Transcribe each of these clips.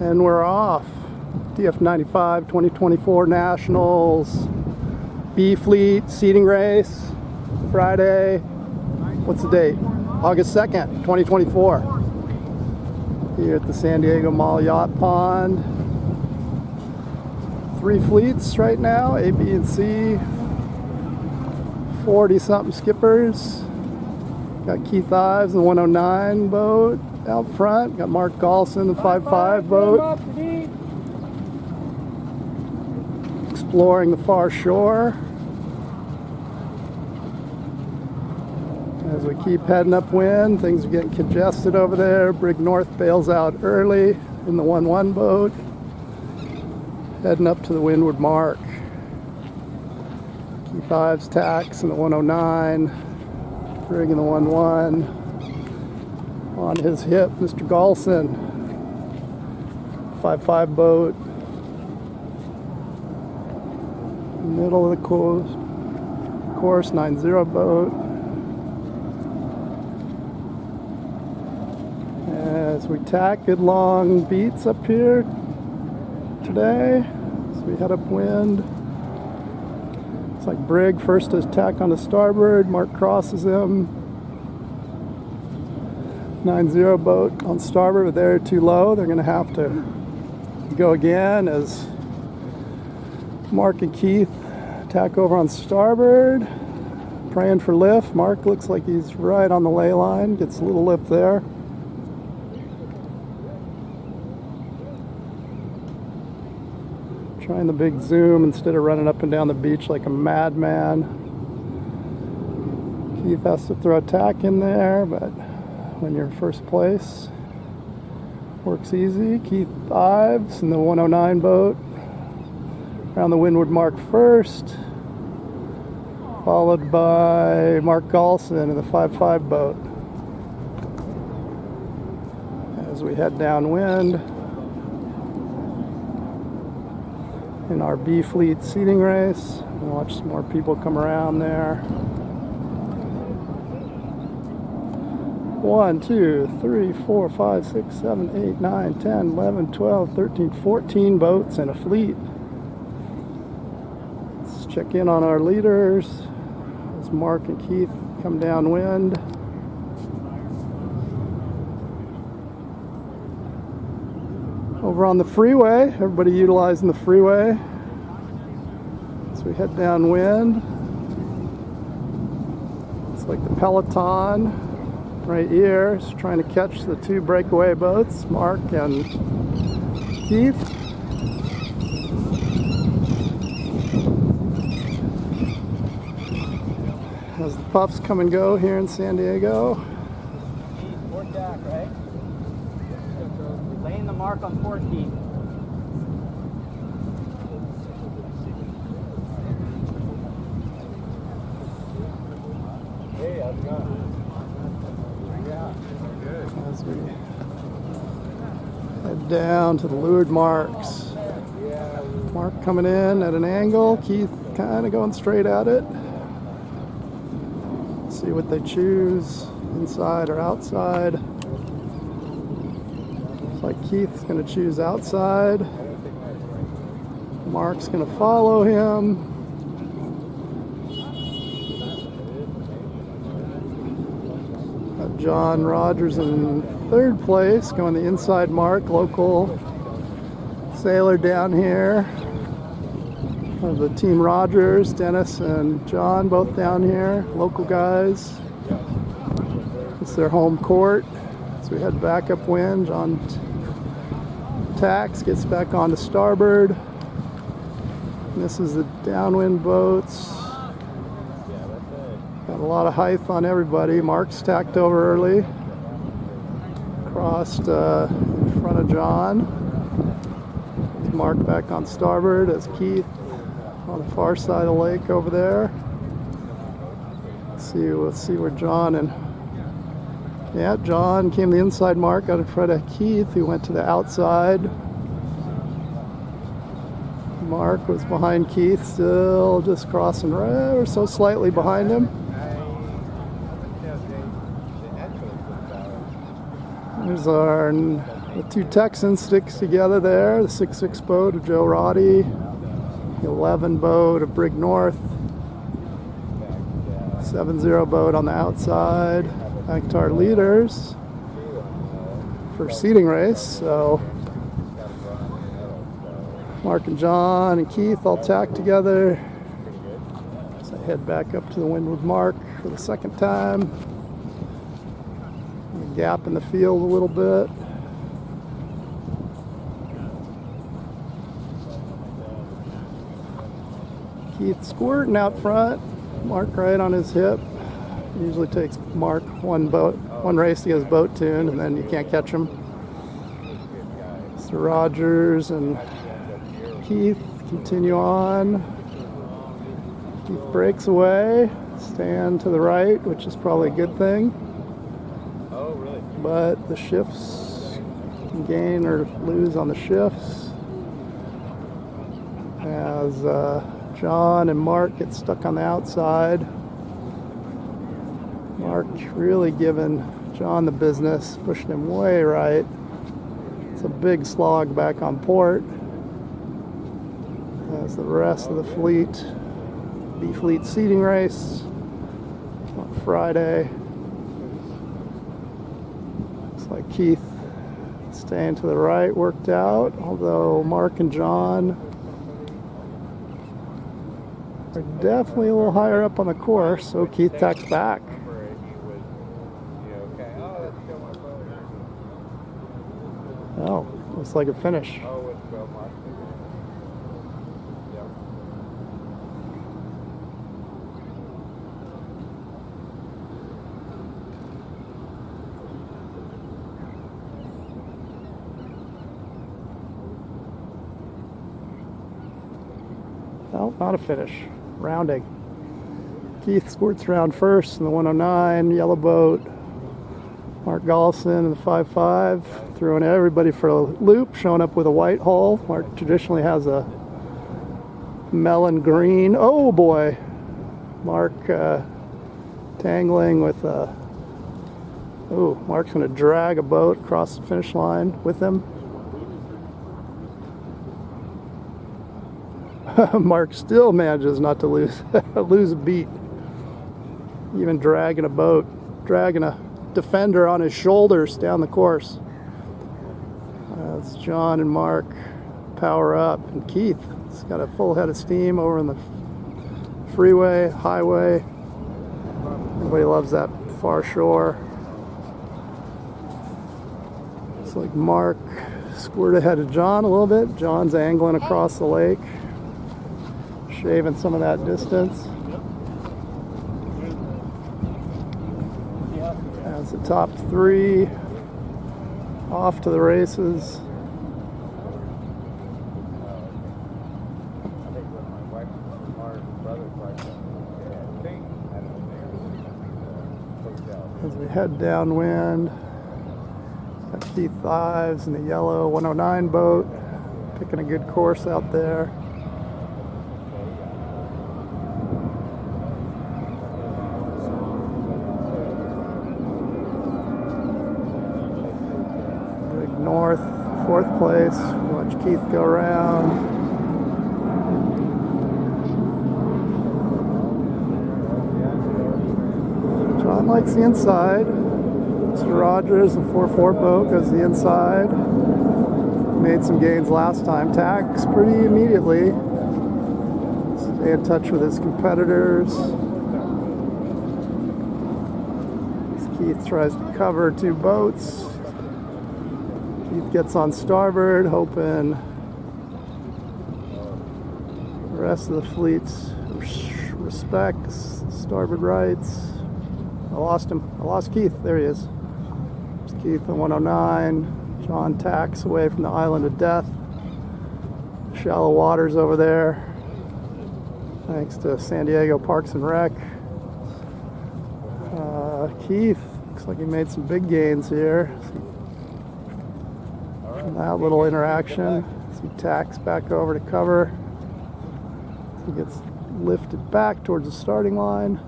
And we're off. DF95 2024 Nationals B Fleet seating race. Friday. What's the date? August 2nd, 2024. Here at the San Diego Mall Yacht Pond. 3 fleets right now, A, B, and C. 40-something skippers. Got Keith Ives in the 109 boat out front. Got Mark Galson, the 55 boat. Exploring the far shore. As we keep heading upwind, things are getting congested over there. Brig North bails out early in the 1-1 boat. Heading up to the windward mark. Keith Ives tacks in the 109. Brig in the 1-1. On his hip, Mr. Galson. 5-5 boat. Middle of the course, 9-0 boat. As we tack, good long beats up here today. As we head upwind. It's like Brig first to tack on the starboard. Mark crosses him. 9-0 boat on starboard, but they're too low. They're going to have to go again as Mark and Keith tack over on starboard. Praying for lift. Mark looks like he's right on the ley line. Gets a little lift there. Trying the big zoom instead of running up and down the beach like a madman. Keith has to throw a tack in there, but when you're in first place, works easy. Keith Ives in the 109 boat. Around the windward mark first. Followed by Mark Galson in the 5-5 boat. As we head downwind in our B Fleet seating race. Watch some more people come around there. 1, 2, 3, 4, 5, 6, 7, 8, 9, 10, 11, 12, 13, 14 boats in a fleet. Let's check in on our leaders as Mark and Keith come downwind. Over on the freeway, everybody utilizing the freeway as we head downwind. It's like the peloton right here is trying to catch the 2 breakaway boats, Mark and Keith. As the puffs come and go here in San Diego. Port deck, right? Laying the mark on 14. Hey, how's it going? As we head down to the leeward marks. Mark coming in at an angle, Keith kind of going straight at it. See what they choose, inside or outside. Looks like Keith's going to choose outside. Mark's going to follow him. John Rogers in 3rd place, going the inside mark, local sailor down here. Of the Team Rogers, Dennis and John both down here, local guys. It's their home court. So we head back upwind. John tacks, gets back onto starboard. And this is the downwind boats. Got a lot of height on everybody. Mark's tacked over early. Crossed in front of John. There's Mark back on starboard as Keith on the far side of the lake over there. We'll see where John and John came the inside mark out in front of Keith, who went to the outside. Mark was behind Keith, still just crossing right or so slightly behind him. There's our The two Texans sticks together there. The 6-6 boat of Joe Roddy, the 11 boat of Brig North, 7-0 boat on the outside. Back to our leaders for seating race. So Mark and John and Keith all tacked together. So I head back up to the Windward Mark for the second time. Gap in the field a little bit. Keith squirting out front. Mark right on his hip. Usually takes Mark one race to get his boat tuned, and then you can't catch him. Mr. Rogers and Keith continue on. Keith breaks away, stand to the right, which is probably a good thing. But the shifts can gain or lose on the shifts as John and Mark get stuck on the outside. Mark really giving John the business, pushing him way right. It's a big slog back on port as the rest of the fleet, B-Fleet seating race on Friday. Like Keith staying to the right worked out, although Mark and John are definitely a little higher up on the course, so Keith tacks back. Oh, looks like a finish. No, not a finish. Rounding. Keith squirts around first in the 109, yellow boat. Mark Gollison in the 5-5, throwing everybody for a loop, showing up with a white hull. Mark traditionally has a melon green. Oh boy! Mark tangling with a... Oh, Mark's going to drag a boat across the finish line with him. Mark still manages not to lose a beat. Even dragging a boat, dragging a defender on his shoulders down the course. As John and Mark power up, and Keith's got a full head of steam over in the freeway, highway. Everybody loves that far shore. Looks like Mark squared ahead of John a little bit. John's angling across the lake, shaving some of that distance. As the top three off to the races. As we head downwind, got Keith Ives in the yellow 109 boat, picking a good course out there. North, fourth place. Watch Keith go around. John likes the inside. Mr. Rogers, the 4-4 boat, goes the inside. Made some gains last time. Tacks pretty immediately. Stay in touch with his competitors. As Keith tries to cover two boats. Keith gets on starboard, hoping the rest of the fleet's respects starboard rights. I lost him. I lost Keith. There he is. There's Keith in 109. John tacks away from the island of death. Shallow waters over there. Thanks to San Diego Parks and Rec. Keith looks like he made some big gains here. That little interaction as he tacks back over to cover. He gets lifted back towards the starting line.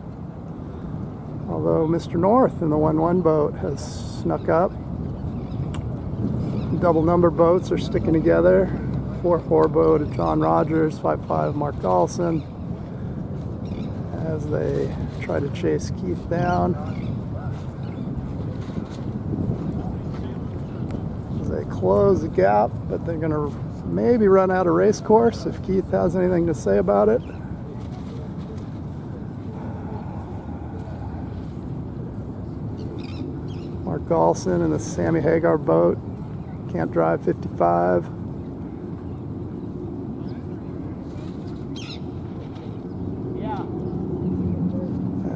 Although Mr. North in the 1-1 boat has snuck up. double number boats are sticking together. 4-4 boat of John Rogers, 5-5 Mark Allison, as they try to chase Keith down. As they close the gap, but they're going to maybe run out of race course if Keith has anything to say about it. Mark Allson in the Sammy Hagar boat, can't drive 55. Yeah.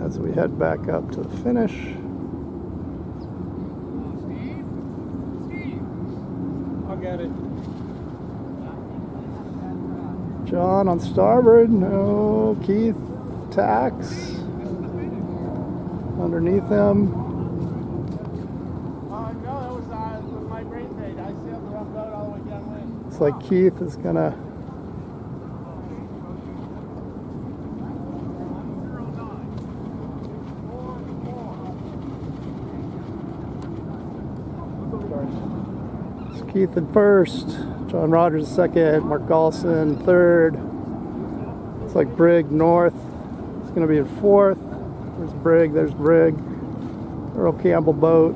As we head back up to the finish. I'll get it. John on starboard, no. Keith tacks underneath him. No, that was my brain fade. I sailed the wrong boat all the way downwind. Looks like Keith is gonna it's Keith in first, John Rogers second, Mark Allson third. Looks like Brigg north is gonna be in fourth. There's Brigg. Earl Campbell boat,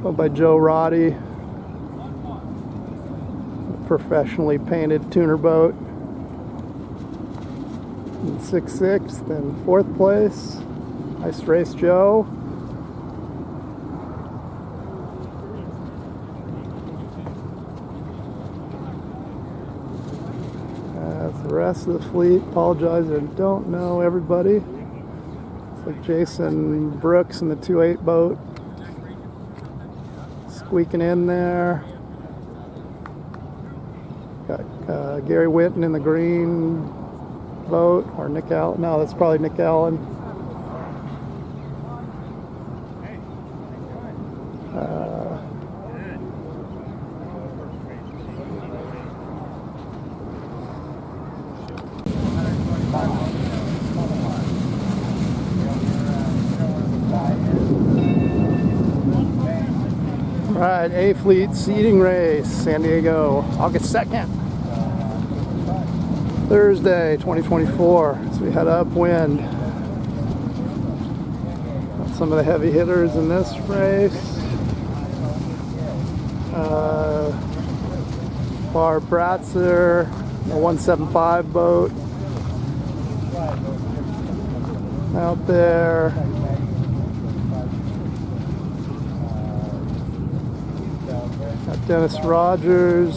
owned by Joe Roddy. Professionally painted tuner boat. In 6th and 4th place. Nice race, Joe. The rest of the fleet, apologize, I don't know everybody. It's like Jason Brooks in the 2-8 boat, squeaking in there. Got Gary Winton in the green boat, or Nick Allen. No, that's probably Nick Allen. All right, A Fleet seeding race, San Diego, August 2nd. Thursday, 2024, as we head upwind. Got some of the heavy hitters in this race. Barb Bratzer, the 175 boat. Out there. Got Dennis Rogers,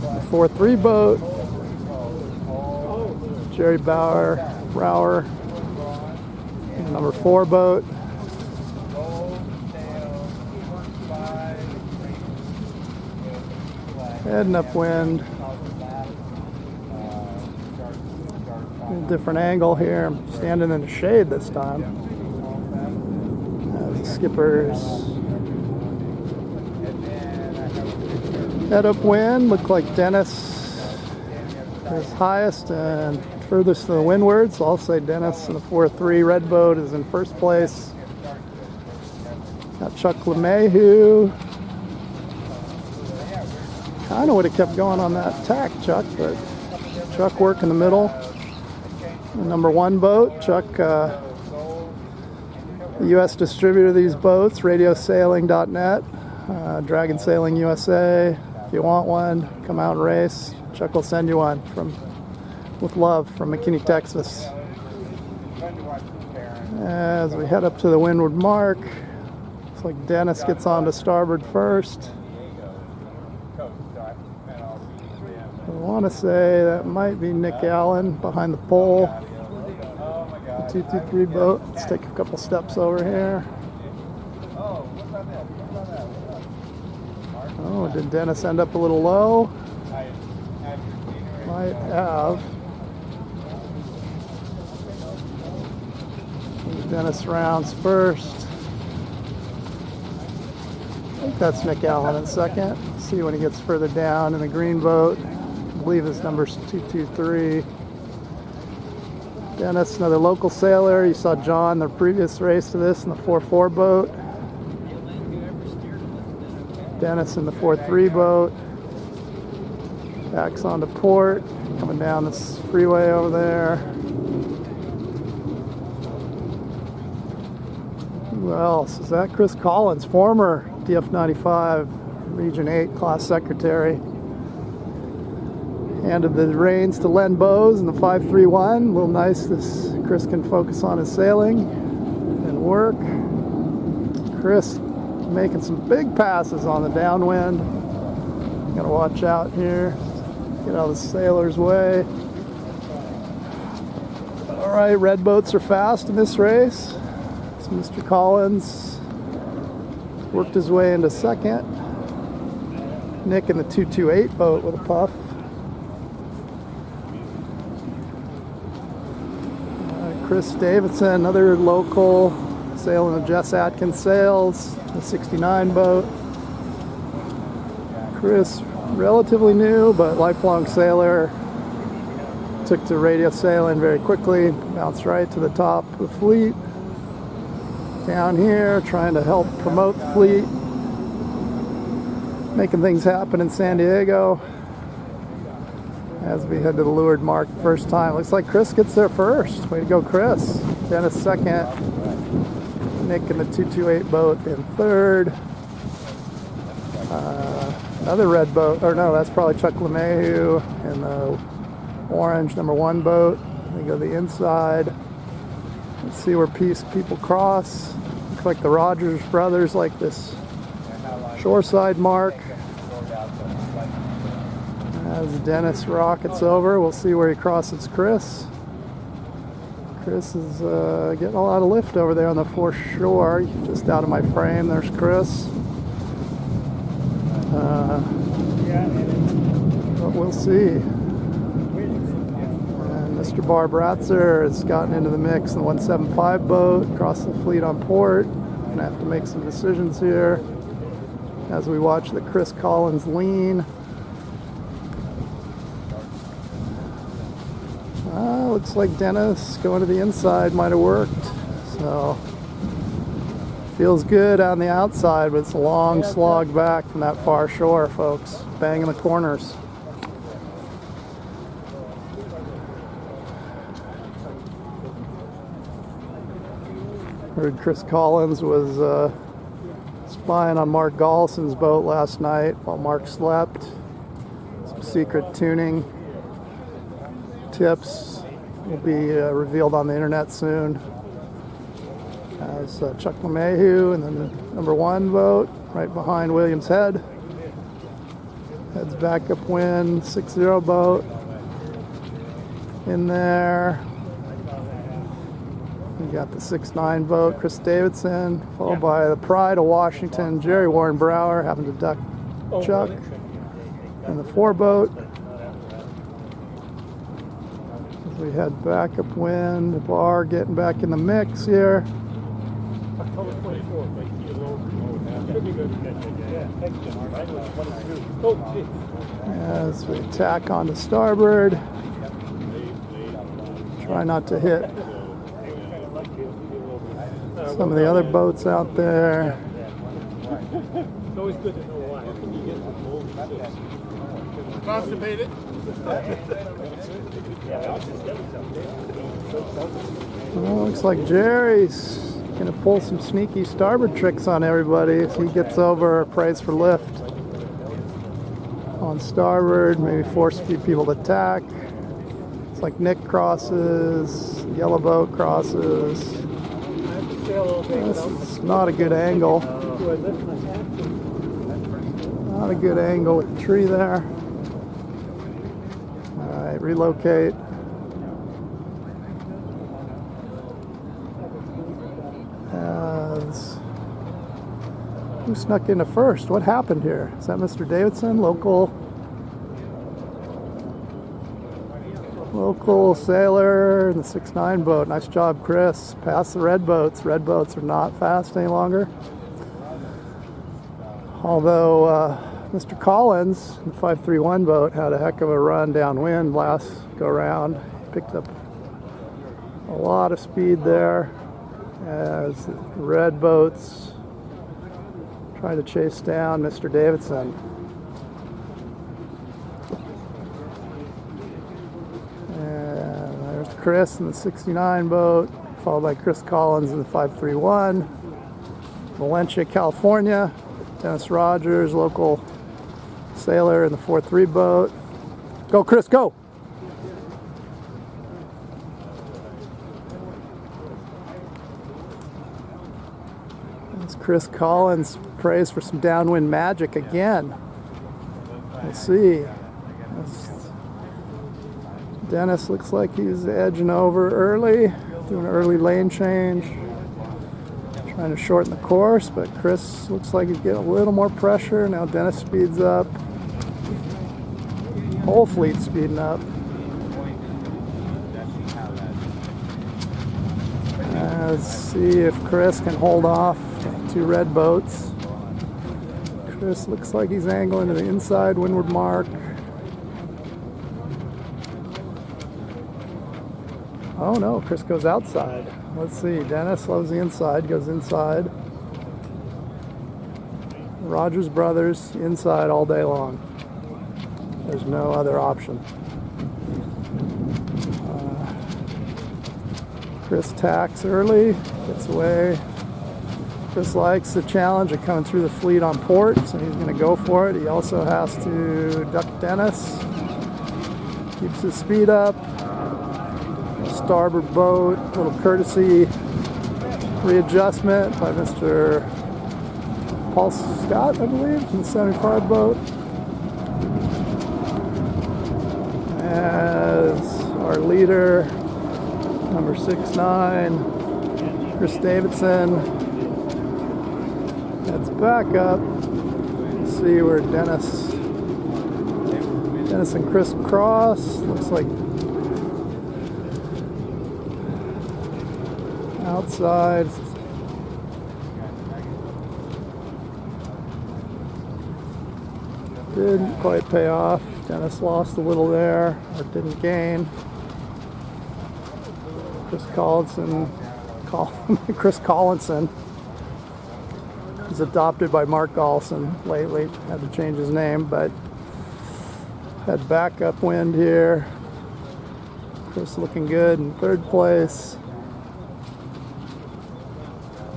the 4-3 boat. Jerry Brower, number 4 boat. Heading upwind. A different angle here. I'm standing in the shade this time. The skippers head upwind. Look like Dennis is highest and furthest to the windward, so I'll say Dennis in the 4-3 red boat is in first place. Got Chuck LeMahieu. Kind of would have kept going on that tack, Chuck, but Chuck work in the middle. The number 1 boat, Chuck, the U.S. distributor of these boats, radiosailing.net, Dragon Sailing USA. If you want one, come out and race. Chuck will send you one with love from McKinney, Texas. As we head up to the windward mark, looks like Dennis gets on to starboard first. I want to say that might be Nick Allen behind the pole. 223 boat. Let's take a couple steps over here. Oh, did Dennis end up a little low? Might have. Dennis rounds first. I think that's Nick Allen in second. See when he gets further down in the green boat. I believe his number's 223. Dennis, another local sailor. You saw John the previous race to this in the 4-4 boat. Dennis in the 4-3 boat. Backs onto port, coming down this freeway over there. Who else? Is that Chris Collins, former DF95 Region 8 class secretary. Handed the reins to Len Bowes in the 531. A little nice, this Chris can focus on his sailing and work. Chris making some big passes on the downwind. Gotta watch out here. Get out of the sailor's way. All right, red boats are fast in this race. So Mr. Collins worked his way into second. Nick in the 228 boat with a puff. Chris Davidson, another local, sailing the Jess Atkins Sails, the 69 boat. Chris, relatively new, but lifelong sailor. Took to radio sailing very quickly, bounced right to the top of the fleet. Down here, trying to help promote the fleet. Making things happen in San Diego. As we head to the leeward mark first time. Looks like Chris gets there first. Way to go, Chris. Dennis second. Nick in the 228 boat in third. Another red boat, or no, that's probably Chuck LeMahieu in the orange #1 boat. We go to the inside. Let's see where people cross. Looks like the Rogers brothers like this shoreside mark. As Dennis rockets over, we'll see where he crosses Chris. Chris is getting a lot of lift over there on the foreshore. Just out of my frame, there's Chris. But we'll see. And Mr. Barbratzer has gotten into the mix in the 175 boat, across the fleet on port. Gonna have to make some decisions here as we watch the Chris Collins lean. Looks like Dennis going to the inside might have worked. So feels good on the outside, but it's a long slog back from that far shore, folks. Banging the corners. Heard Chris Collins was spying on Mark Gollison's boat last night while Mark slept. Some secret tuning tips will be revealed on the internet soon. As Chuck LeMahieu and then the #1 boat right behind Williams Head. Heads back upwind, 60 boat in there. We got the 69 boat, Chris Davidson, followed by the Pride of Washington, Jerry Warren Brower, having to duck Chuck. And the 4 boat. As we head back upwind, the bar getting back in the mix here. As we tack onto starboard. Try not to hit some of the other boats out there. It's always good to know why. Constipated? Well, looks like Jerry's gonna pull some sneaky starboard tricks on everybody as he gets over, prays for lift on starboard, maybe force a few people to tack. It's like Nick crosses, yellow boat crosses. This is not a good angle. Not a good angle with the tree there. Alright, relocate. Who snuck into first? What happened here? Is that Mr. Davidson, local sailor in the 6'9" boat? Nice job, Chris. Past the red boats. Red boats are not fast any longer. Although Mr. Collins in the 531 boat had a heck of a run downwind last go round. Picked up a lot of speed there as the red boats Try to chase down Mr. Davidson. And there's Chris in the 69 boat, followed by Chris Collins in the 531. Valencia, California. Dennis Rogers, local sailor in the 4-3 boat. Go, Chris, go! As Chris Collins prays for some downwind magic again. We'll see. Dennis looks like he's edging over early, doing an early lane change. Trying to shorten the course, but Chris looks like he's getting a little more pressure. Now Dennis speeds up. Whole fleet speeding up. Let's see if Chris can hold off two red boats. Chris looks like he's angling to the inside windward mark. Oh no, Chris goes outside. Let's see, Dennis loves the inside, goes inside. Rogers Brothers, inside all day long. There's no other option. Chris tacks early, gets away. Chris likes the challenge of coming through the fleet on port, so he's going to go for it. He also has to duck Dennis. Keeps his speed up. Starboard boat, little courtesy readjustment by Mr. Paul Scott, I believe, in the 75 boat. As our leader, number 69, Chris Davidson, heads back up. See where Dennis and Chris cross. Looks like outside. Didn't quite pay off. Dennis lost a little there, or didn't gain. Chris Collinson was adopted by Mark Galson lately. Had to change his name, but had backup wind here. Chris looking good in third place.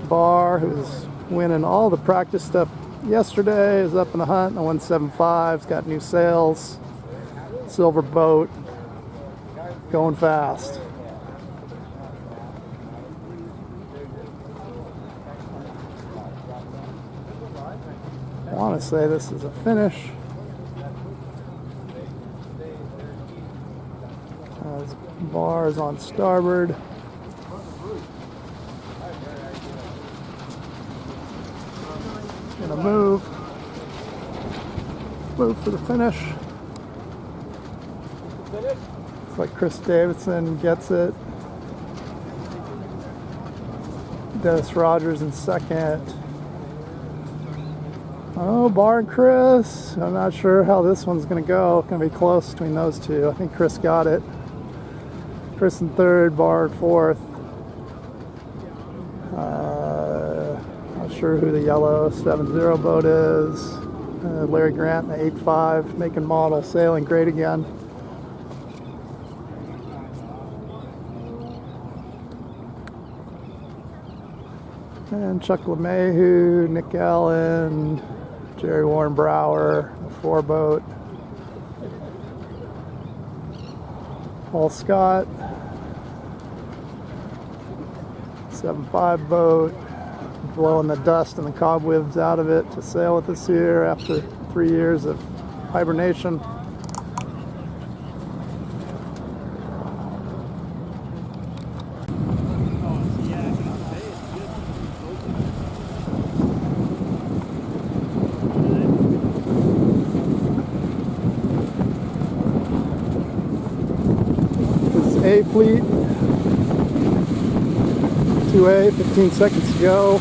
Barr, who's winning all the practice stuff yesterday, is up in the hunt. The 175's got new sails. Silver boat, going fast. I want to say this is a finish. As Barr is on starboard. Gonna move for the finish. Looks like Chris Davidson gets it. Dennis Rogers in second. Oh, Barr and Chris. I'm not sure how this one's gonna go. It's gonna be close between those two. I think Chris got it. Chris in third, Barr in fourth. Not sure who the yellow 70 boat is. Larry Grant in the 85, making model, sailing great again. And Chuck LeMahieu, Nick Allen, Jerry Warren Brower, the 4 boat. Paul Scott, 7.5 boat, blowing the dust and the cobwebs out of it to sail with us here after 3 years of hibernation. A fleet, 2A, 15 seconds to go.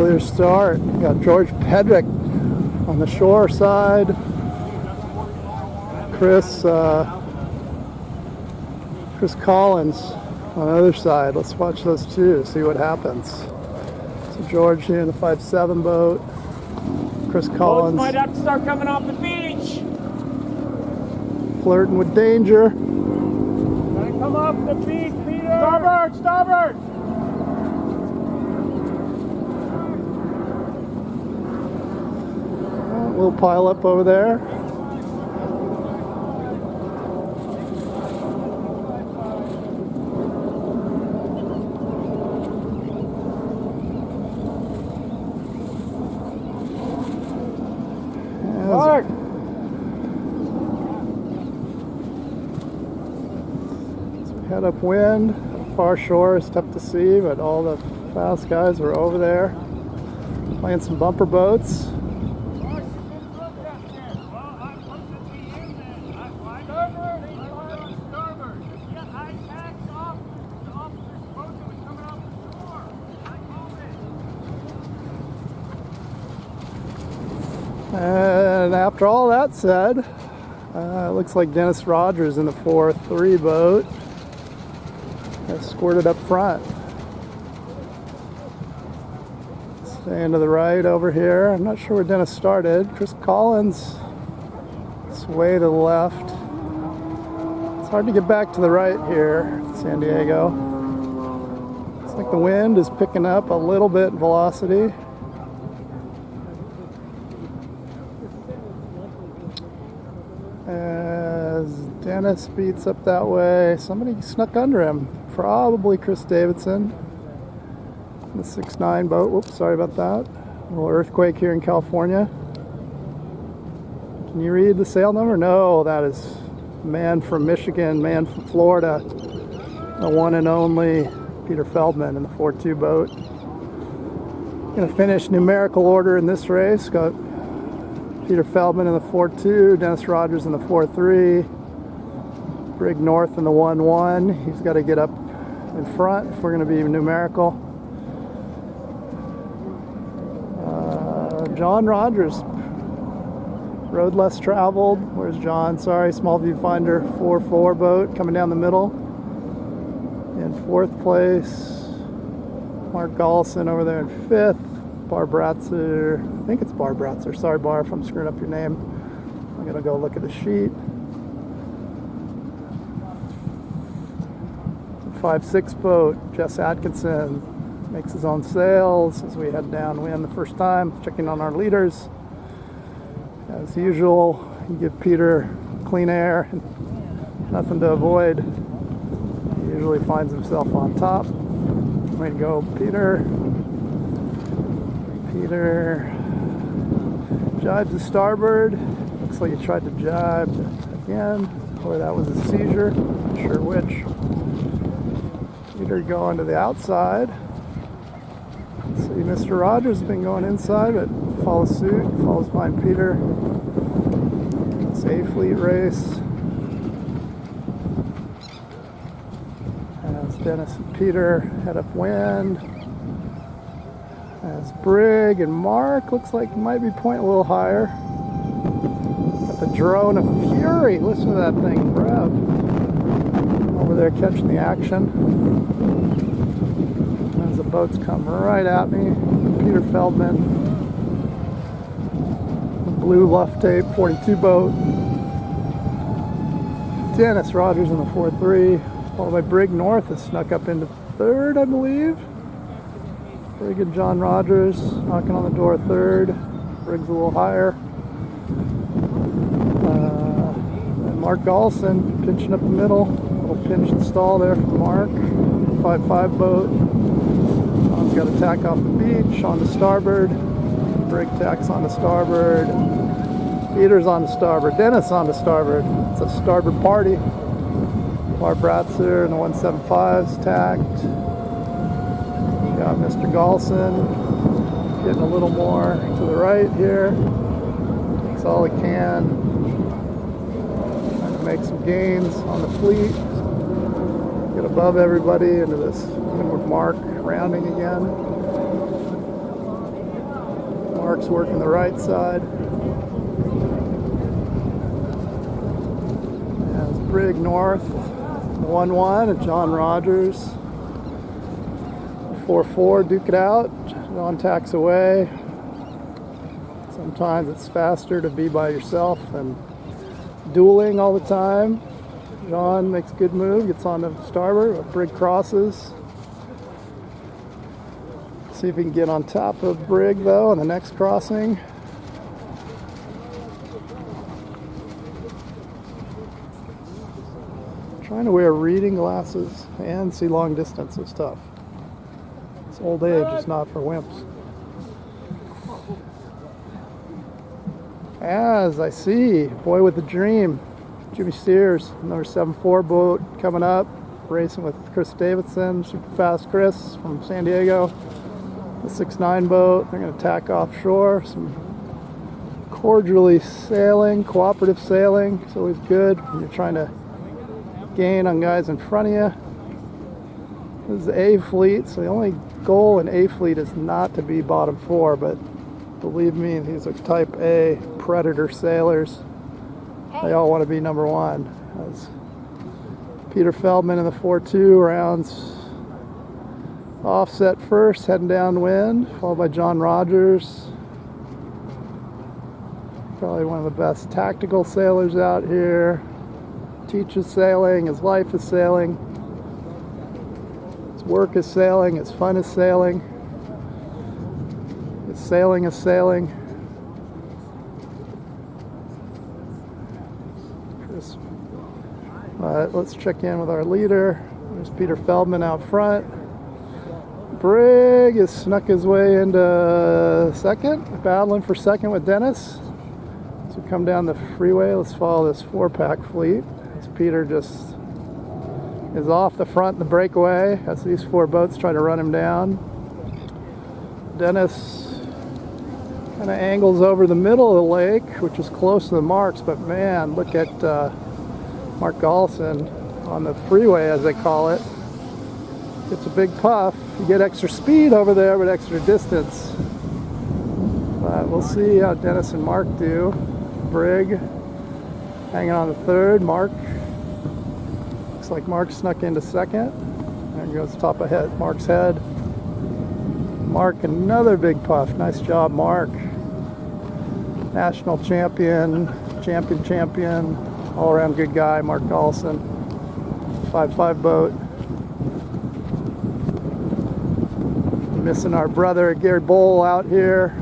Clear start. Got George Pedrick on the shore side. Chris Collins on the other side. Let's watch those two, see what happens. So George here in the 5'7" boat. Chris Collins Boats might have to start coming off the beach. flirting with danger. Gotta come off the beach, Peter. Starboard, starboard. We'll pile up over there. Mark. Head upwind, far shore is tough to see, but all the fast guys are over there playing some bumper boats. And after all that said, it looks like Dennis Rogers in the 4-3 boat has squirted up front. Staying to the right over here. I'm not sure where Dennis started. Chris Collins is way to the left. It's hard to get back to the right here, San Diego. Looks like the wind is picking up a little bit in velocity. As Dennis beats up that way, somebody snuck under him. Probably Chris Davidson. The 6'9" boat. Whoops, sorry about that. A little earthquake here in California. Can you read the sail number? No, that is man from Michigan, man from Florida. The one and only Peter Feldman in the 4-2 boat. Gonna finish numerical order in this race. Got Peter Feldman in the 4-2, Dennis Rogers in the 4-3, Brig North in the 1-1. He's got to get up in front if we're going to be numerical. John Rogers, road less traveled. Where's John? Sorry, small viewfinder 4-4 boat coming down the middle. In 4th place, Mark Gallison over there in 5th. Bar Bratzer, I think it's Bar Bratzer. Sorry, Bar, if I'm screwing up your name. I'm gonna go look at the sheet. 5-6 boat, Jess Atkinson makes his own sails as we head downwind the first time, checking on our leaders. As usual, you give Peter clean air and nothing to avoid. He usually finds himself on top. Way to go, Peter. Peter jibes to starboard. Looks like he tried to jibe again, or that was a seizure. Not sure which. Peter going to the outside. See, Mr. Rogers has been going inside, but follows suit. Follows behind Peter. It's a fleet race. As Dennis and Peter head upwind. As Brig and Mark looks like might be pointing a little higher. Got the drone of fury. Listen to that thing rev. Over there catching the action. As the boats come right at me. Peter Feldman. The blue luff tape 42 boat. Dennis Rogers in the 4-3. Followed by Brig North has snuck up into 3rd, I believe. Very good, John Rogers knocking on the door 3rd. Brig's a little higher. And Mark Gallison pinching up the middle. A little pinch and stall there from Mark. 5-5 boat. John's got a tack off the beach on the starboard. Brig tacks on the starboard. Peter's on the starboard. Dennis on the starboard. It's a starboard party. Bar Bratzer and the 175's tacked. Got Mr. Gallison getting a little more to the right here. That's all he can. Trying to make some gains on the fleet. Get above everybody into this with Mark rounding again. Mark's working the right side. As Brig North, 1-1, and John Rogers. 4-4, duke it out. John tacks away. Sometimes it's faster to be by yourself than dueling all the time. John makes a good move, gets on the starboard, but Brig crosses. See if he can get on top of Brig though on the next crossing. Trying to wear reading glasses and see long distance is tough. It's old age, it's not for wimps. As I see, boy with the dream, Jimmy Sears, number 74 boat coming up, racing with Chris Davidson, super fast Chris from San Diego. The 6'9" boat, they're going to tack offshore. Some cordially sailing, cooperative sailing, it's always good when you're trying to gain on guys in front of you. This is the A fleet, so the only goal in A fleet is not to be bottom 4, but believe me, these are type A predator sailors. They all want to be number 1. As Peter Feldman in the 4-2 rounds offset first, heading downwind, followed by John Rogers. Probably one of the best tactical sailors out here. Teaches sailing, his life is sailing. His work is sailing, his fun is sailing. His sailing is sailing. Let's check in with our leader. There's Peter Feldman out front. Brig has snuck his way into second, battling for second with Dennis. So we come down the freeway, let's follow this 4-pack fleet. As Peter just is off the front in the breakaway as these 4 boats try to run him down. Dennis kind of angles over the middle of the lake, which is close to the marks, but man, look at Mark Gallison on the freeway, as they call it. It's a big puff. You get extra speed over there, but extra distance. But we'll see how Dennis and Mark do. Brig hanging on the 3rd. Mark, looks like Mark snuck into 2nd. There goes top of head, Mark's head. Mark, another big puff. Nice job, Mark. National champion, champion. All around good guy, Mark Gallison. 5'5" boat. Missing our brother Gary Bowl out here,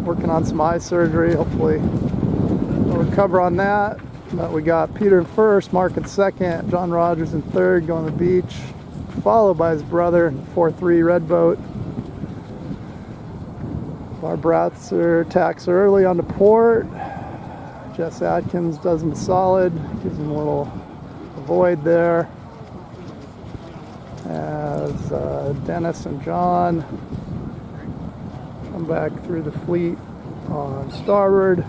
working on some eye surgery. Hopefully we'll recover on that. But we got Peter in 1st, Mark in 2nd, John Rogers in 3rd, going to the beach, followed by his brother in 4-3 red boat. Our Bratzer tacks early onto port. Jess Atkins does him solid, gives him a little void there. As Dennis and John come back through the fleet on starboard.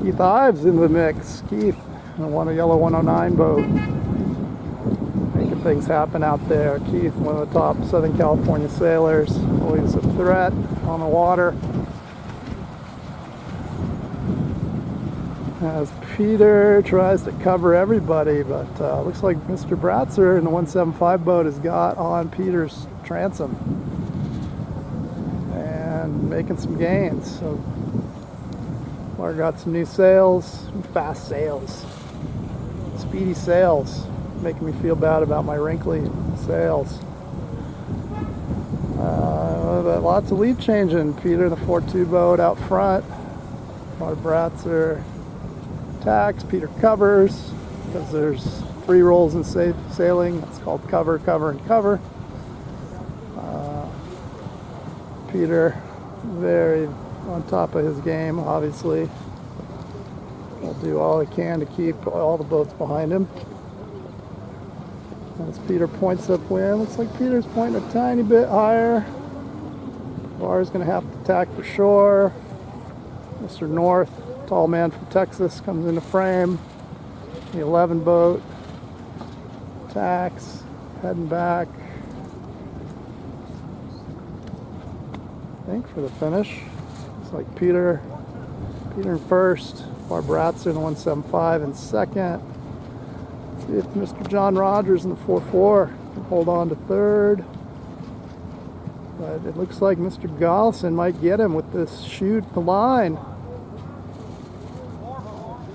Keith Ives in the mix. Keith in a yellow 109 boat, making things happen out there. Keith, one of the top Southern California sailors, always a threat on the water. As Peter tries to cover everybody, but looks like Mr. Bratzer in the 175 boat has got on Peter's transom and making some gains. So Mark got some new sails, some fast sails, speedy sails, making me feel bad about my wrinkly sails. But lots of lead changing. Peter in the 4-2 boat out front. Mark Bratzer tacks, Peter covers, because there's 3 roles in sailing. It's called cover, cover, and cover. Peter very on top of his game, obviously. He'll do all he can to keep all the boats behind him. As Peter points upwind, looks like Peter's pointing a tiny bit higher. Bar's going to have to tack for shore. Mr. North, tall man from Texas, comes into frame. The 11 boat tacks, heading back. I think, for the finish. Looks like Peter in first, Barbratza in 175 in second. Let's see if Mr. John Rogers in the 4-4 can hold on to third. But it looks like Mr. Gollison might get him with this shoot the line.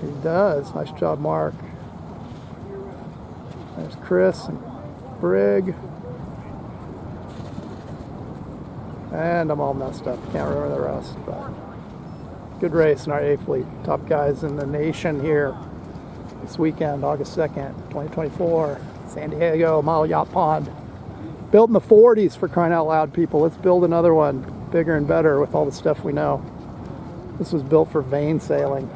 He does. Nice job, Mark. There's Chris and Brig. And I'm all messed up. Can't remember the rest. But good race in our A fleet. Top guys in the nation here this weekend, August 2nd, 2024. San Diego, Mile Yacht Pond. Built in the 40s, for crying out loud, people. Let's build another one, bigger and better with all the stuff we know. This was built for vein sailing.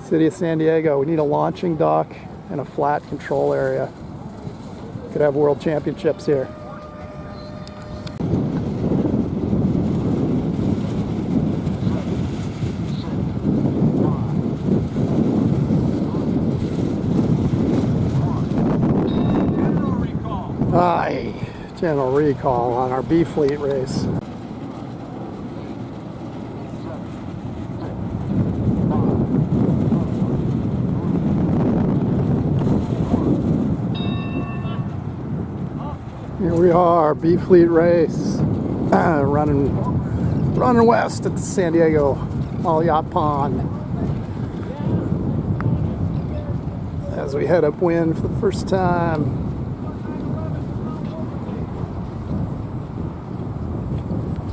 City of San Diego, we need a launching dock and a flat control area. Could have world championships here. Aye, general recall on our B fleet race. Here we are, B fleet race, running west at the San Diego Mile Yacht Pond. As we head upwind for the first time.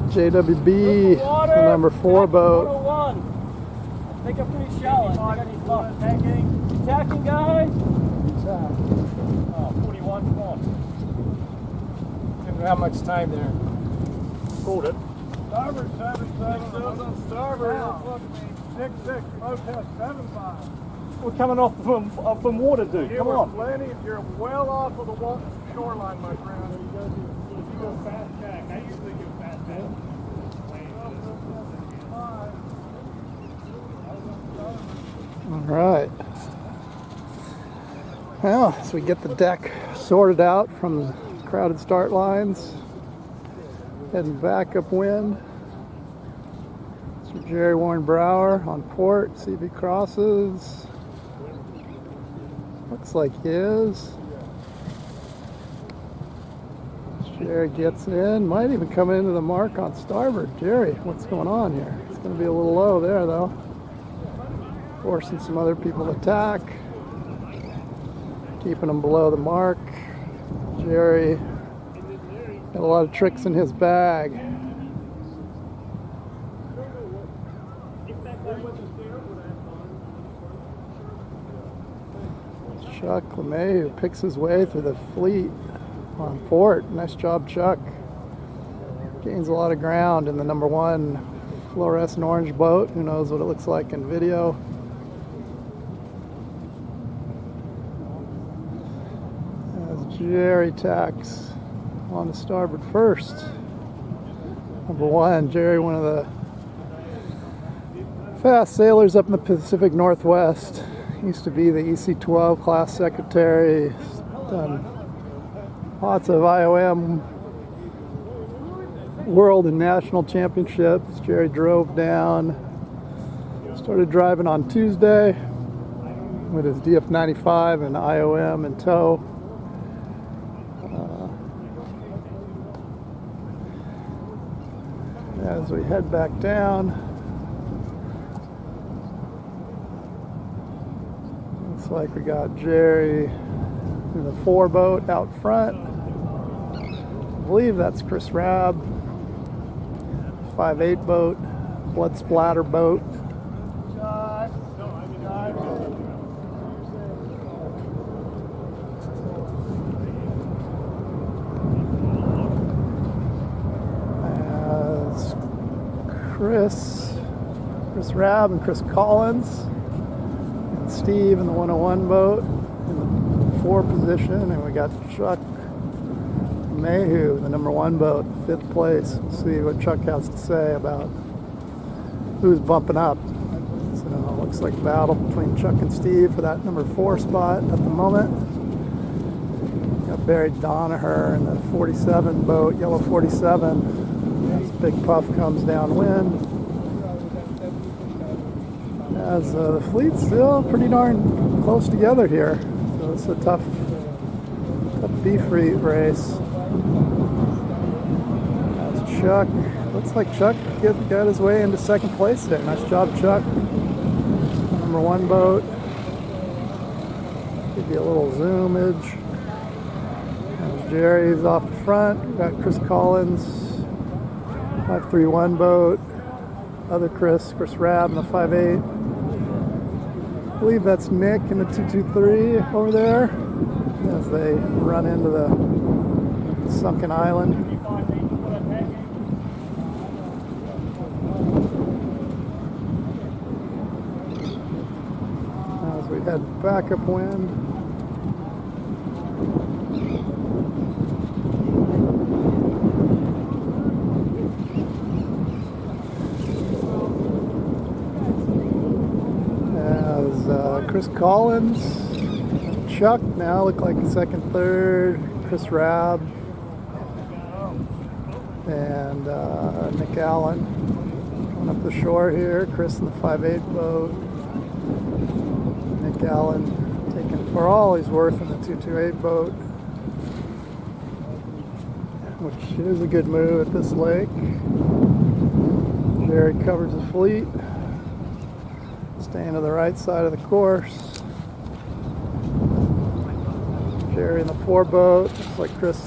JWB, the number 4 boat. I think I'm pretty shallow. I think I need luck. Attacking, guys. Oh, 41, come on. Didn't have much time there. Hold it. Starboard, 7-7. On starboard. 6-6. Protest, 7-5. We're coming off from water, dude. Come on. You're well off of the shoreline, my friend. You go fast, Jack. I usually go fast, man. All right. Well, as we get the deck sorted out from the crowded start lines, heading back upwind. Mr. Jerry Warren Brower on port. See if he crosses. Looks like he is. Jerry gets in. Might even come into the mark on starboard. Jerry, what's going on here? It's going to be a little low there, though. Forcing some other people to attack. Keeping them below the mark. Jerry got a lot of tricks in his bag. Chuck LeMay, who picks his way through the fleet on port. Nice job, Chuck. Gains a lot of ground in the number 1 fluorescent orange boat. Who knows what it looks like in video. As Jerry tacks on the starboard first. Number 1, Jerry, one of the fast sailors up in the Pacific Northwest. Used to be the EC-12 class secretary. Done lots of IOM world and national championships. Jerry drove down. Started driving on Tuesday with his DF95 and IOM in tow. As we head back down, looks like we got Jerry in the 4 boat out front. I believe that's Chris Rabb. 5-8 boat, blood splatter boat. As Chris Rabb and Chris Collins and Steve in the 101 boat in the 4 position, and we got Chuck Mayhew, the number 1 boat, 5th place. We'll see what Chuck has to say about who's bumping up. So it looks like a battle between Chuck and Steve for that number 4 spot at the moment. Got buried Donaher in the 47 boat, yellow 47. This big puff comes downwind. As the fleet's still pretty darn close together here. So it's a tough beef race. That's Chuck. Looks like Chuck got his way into second place there. Nice job, Chuck. Number 1 boat. Give you a little zoomage. There's Jerry's off the front. We've got Chris Collins, 531 boat. Other Chris Rabb in the 58. I believe that's Nick in the 223 over there as they run into the sunken island. As we head back upwind. Chris Collins, Chuck now look like second, third, Chris Rabb, and Nick Allen coming up the shore here. Chris in the 5'8" boat. Nick Allen taking for all he's worth in the 228 boat, which is a good move at this lake. Jerry covers the fleet. Staying to the right side of the course. Jerry in the 4 boat. Looks like Chris.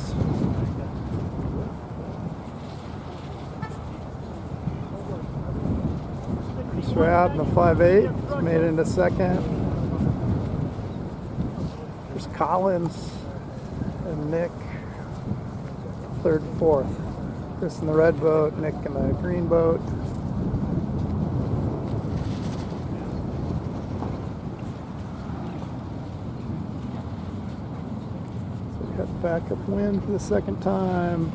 Chris Rabb in the 5'8". Made it into second. Chris Collins and Nick third and fourth. Chris in the red boat. Nick in the green boat. Back upwind for the second time.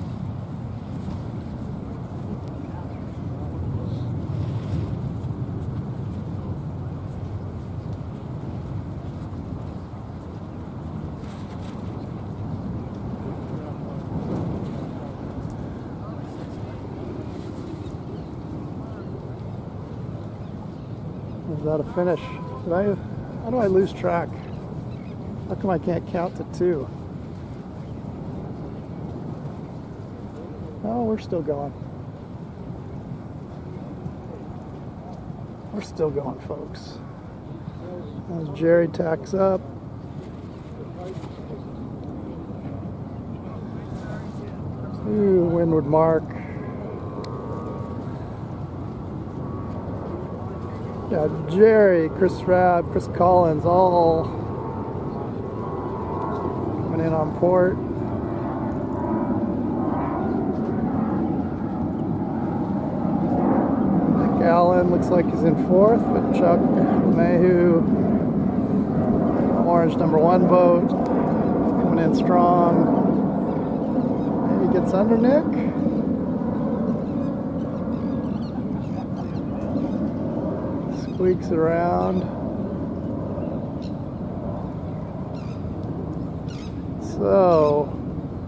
Is that a finish? How do I lose track? How come I can't count to 2? Oh, we're still going. We're still going, folks. As Jerry tacks up. Ooh, windward mark. Yeah, Jerry, Chris Rabb, Chris Collins, all coming in on port. Allen looks like he's in 4th, but Chuck Mayhew, orange number 1 boat, coming in strong. Maybe gets under Nick. Squeaks around. So,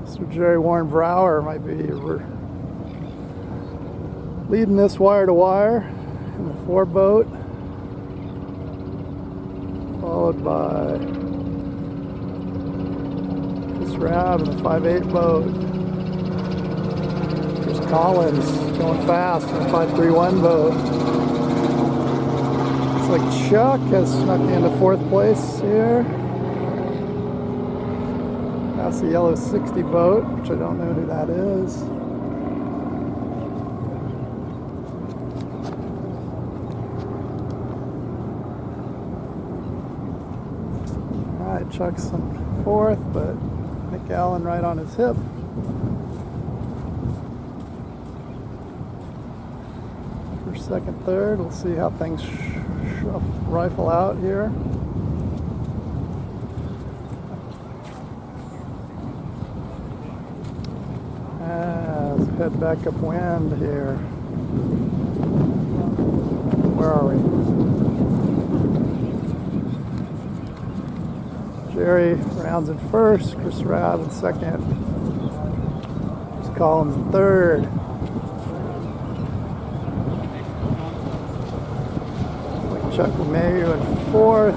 Mr. Jerry Warren Brower might be leading this wire to wire in the 4 boat, followed by Chris Rabb in the 5'8" boat. Chris Collins going fast in the 531 boat. Looks like Chuck has snuck into 4th place here. That's the yellow 60 boat, which I don't know who that is. Chuck's in 4th, but Nick Allen right on his hip. First, second, third. We'll see how things rifle out here. Let's head back upwind here. Where are we? Jerry rounds in first, Chris Rabb in second, Chris Collins in third. Chuck LeMayu in fourth.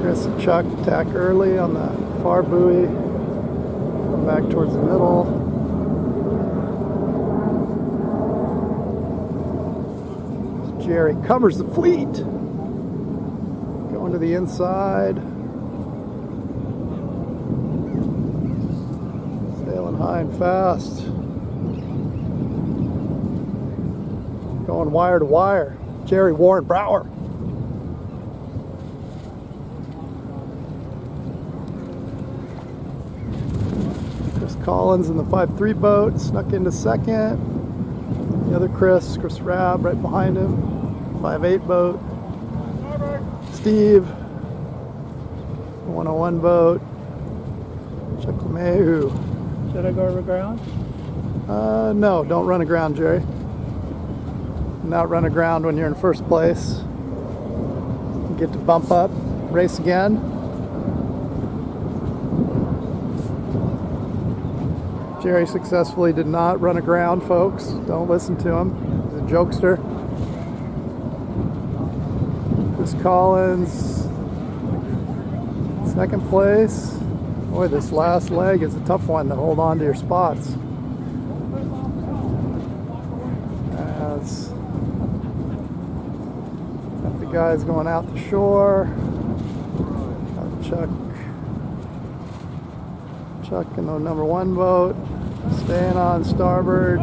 Chris and Chuck attack early on the far buoy. Come back towards the middle. Jerry covers the fleet. Going to the inside. Sailing high and fast. Going wire to wire. Jerry Warren Brower. Chris Collins in the 5-3 boat snuck into second. The other Chris Rabb right behind him. 5-8 boat. Steve. 101 boat. Chuck LeMayu. Should I go aground? No, don't run aground, Jerry. Not run aground when you're in first place. You get to bump up, race again. Jerry successfully did not run aground, folks. Don't listen to him. He's a jokester. Chris Collins, second place. Boy, this last leg is a tough one to hold on to your spots. Got the guys going out the shore. Got Chuck in the number 1 boat, staying on starboard.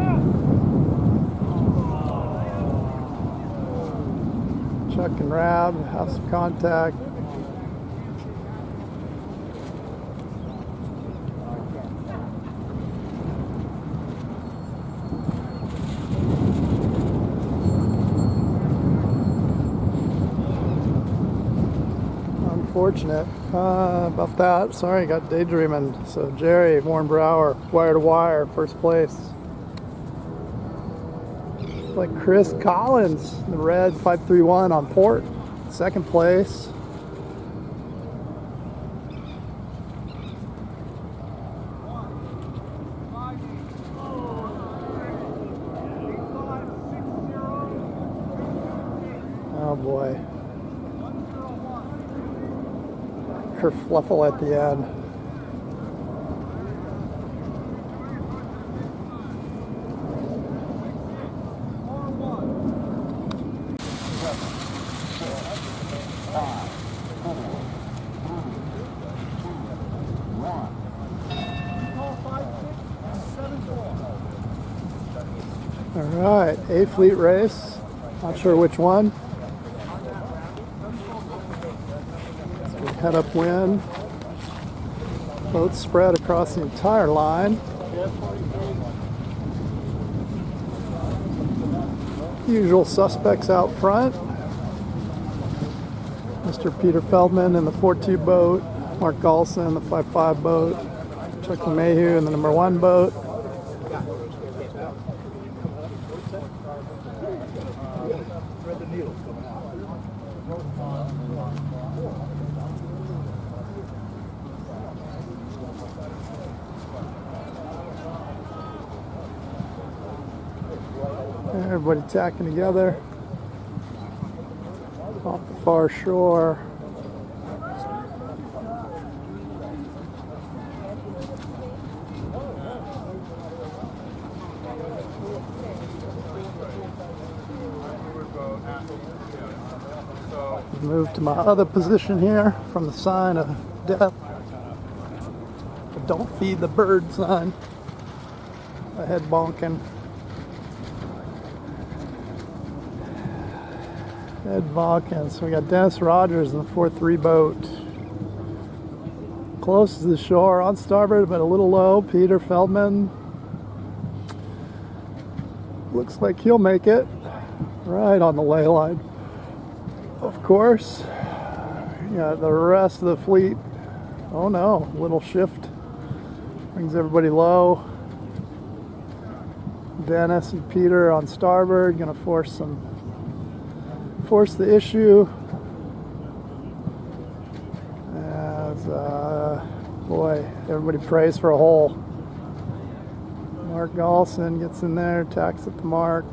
Chuck and Rabb have some contact. Unfortunate about that. Sorry, got daydreaming. So Jerry Warren Brower, wire to wire, first place. Like Chris Collins, the red 531 on port, second place. Oh boy. Kerfluffle at the end. All right, A fleet race. Not sure which one. Head upwind. Boats spread across the entire line. Usual suspects out front. Mr. Peter Feldman in the 4-2 boat. Mark Galson in the 5-5 boat. Chuck LeMayu in the number 1 boat. Everybody tacking together off the far shore. Move to my other position here from the sign of death. The don't feed the bird sign. My head bonking. Head bonking. So we got Dennis Rogers in the 4-3 boat. Close to the shore on starboard, but a little low. Peter Feldman. Looks like he'll make it. Right on the ley line. Of course. Yeah, the rest of the fleet. Oh no, little shift. Brings everybody low. Dennis and Peter on starboard, gonna force some reinforce the issue. As, boy, everybody prays for a hole. Mark Galson gets in there, attacks at the mark.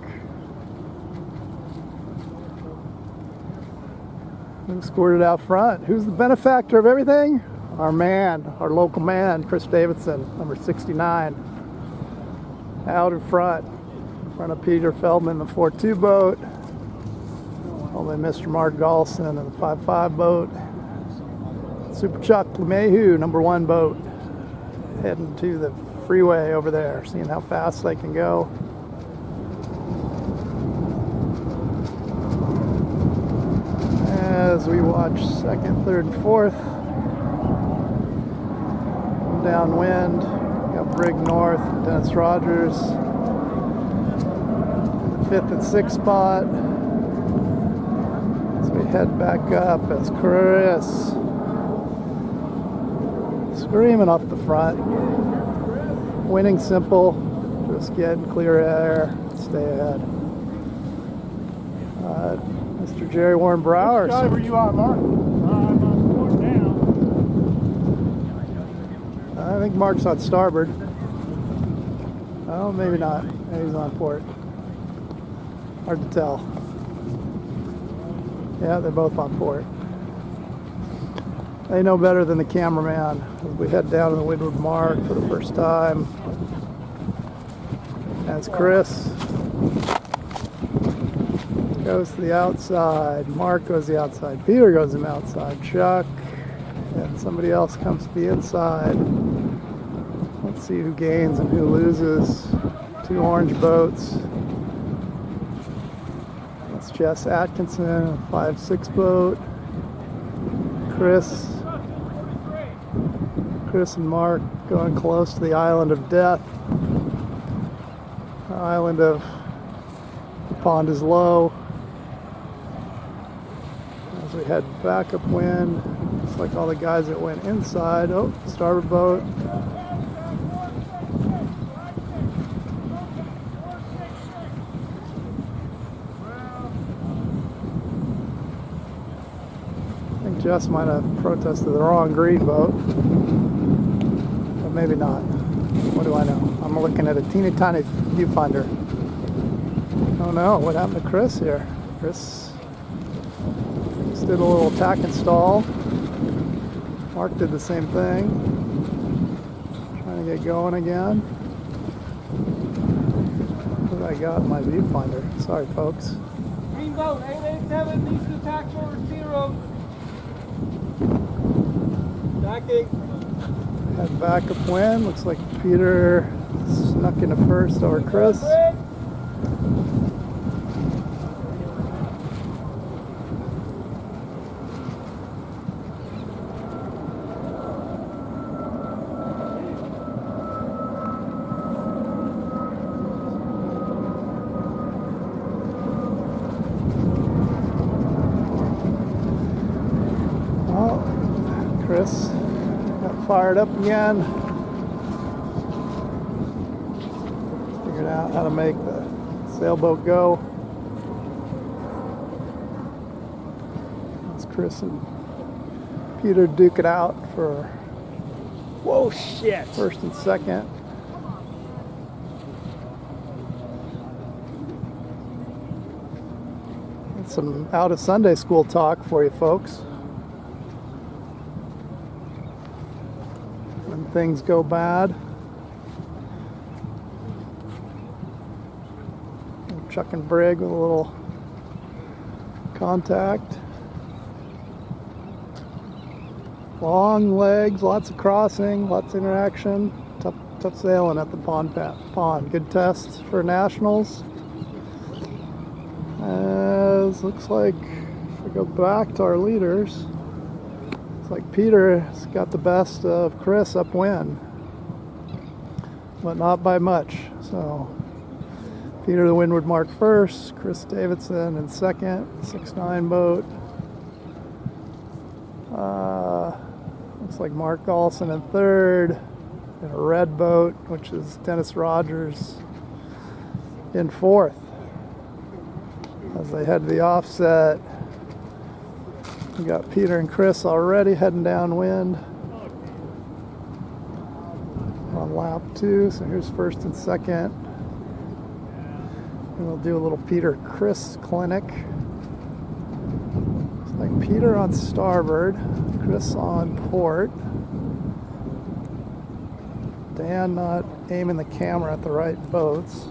Who scored it out front? Who's the benefactor of everything? Our man, our local man, Chris Davidson, number 69. Out in front of Peter Feldman, the 4-2 boat. Only Mr. Mark Galson in the 5-5 boat. Super Chuck LeMahieu, number 1 boat, heading to the freeway over there, seeing how fast they can go. As we watch second, third, and fourth. Downwind, got Brig North, Dennis Rogers. In the 5th and 6th spot. As we head back up as Chris screaming off the front. Winning simple, just get clear air, stay ahead. Mr. Jerry Warren Brower. Which were you on, Mark? I'm on port now. I think Mark's on starboard. Oh, maybe not. Maybe he's on port. Hard to tell. Yeah, they're both on port. They know better than the cameraman. As we head down to the windward mark for the first time. That's Chris. Goes to the outside. Mark goes to the outside. Peter goes to the outside. Chuck. And somebody else comes to the inside. Let's see who gains and who loses. 2 orange boats. That's Jess Atkinson, a 5-6 boat. Chris and Mark going close to the island of death. The island of the pond is low. As we head back upwind, looks like all the guys that went inside. Oh, starboard boat. I think Jess might have protested the wrong green boat. But maybe not. What do I know? I'm looking at a teeny tiny viewfinder. Oh no, what happened to Chris here? Chris just did a little tack and stall. Mark did the same thing. Trying to get going again. What have I got in my viewfinder? Sorry folks. Green boat, 887 needs to tack towards zero. Tacking. Head back upwind. Looks like Peter snuck into first over Chris. Well, Chris got fired up again. Figured out how to make the sailboat go. That's Chris and Peter duke it out for Whoa, shit. first and second. That's some out of Sunday school talk for you folks. When things go bad. Chuck and Brig with a little contact. Long legs, lots of crossing, lots of interaction. Tough sailing at the pond. Good test for nationals. As looks like if we go back to our leaders, looks like Peter's got the best of Chris upwind, but not by much. So Peter the windward mark first, Chris Davidson in second, 6-9 boat. Looks like Mark Galson in third, in a red boat, which is Dennis Rogers in fourth. As as they head to the offset. We got Peter and Chris already heading downwind on lap 2. So here's first and second. And we'll do a little Peter-Chris clinic. It's like Peter on starboard, Chris on port. Dan not aiming the camera at the right boats.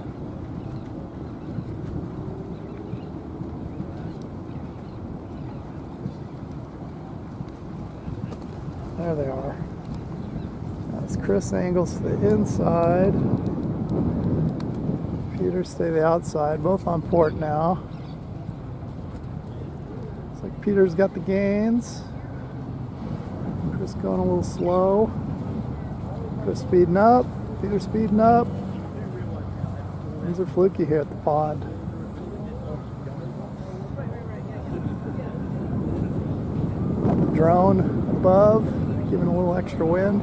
There they are. As Chris angles to the inside, Peter stay the outside, both on port now. Looks like Peter's got the gains. Chris going a little slow. Chris speeding up, Peter speeding up. Things are fluky here at the pond. Drone above, giving a little extra wind.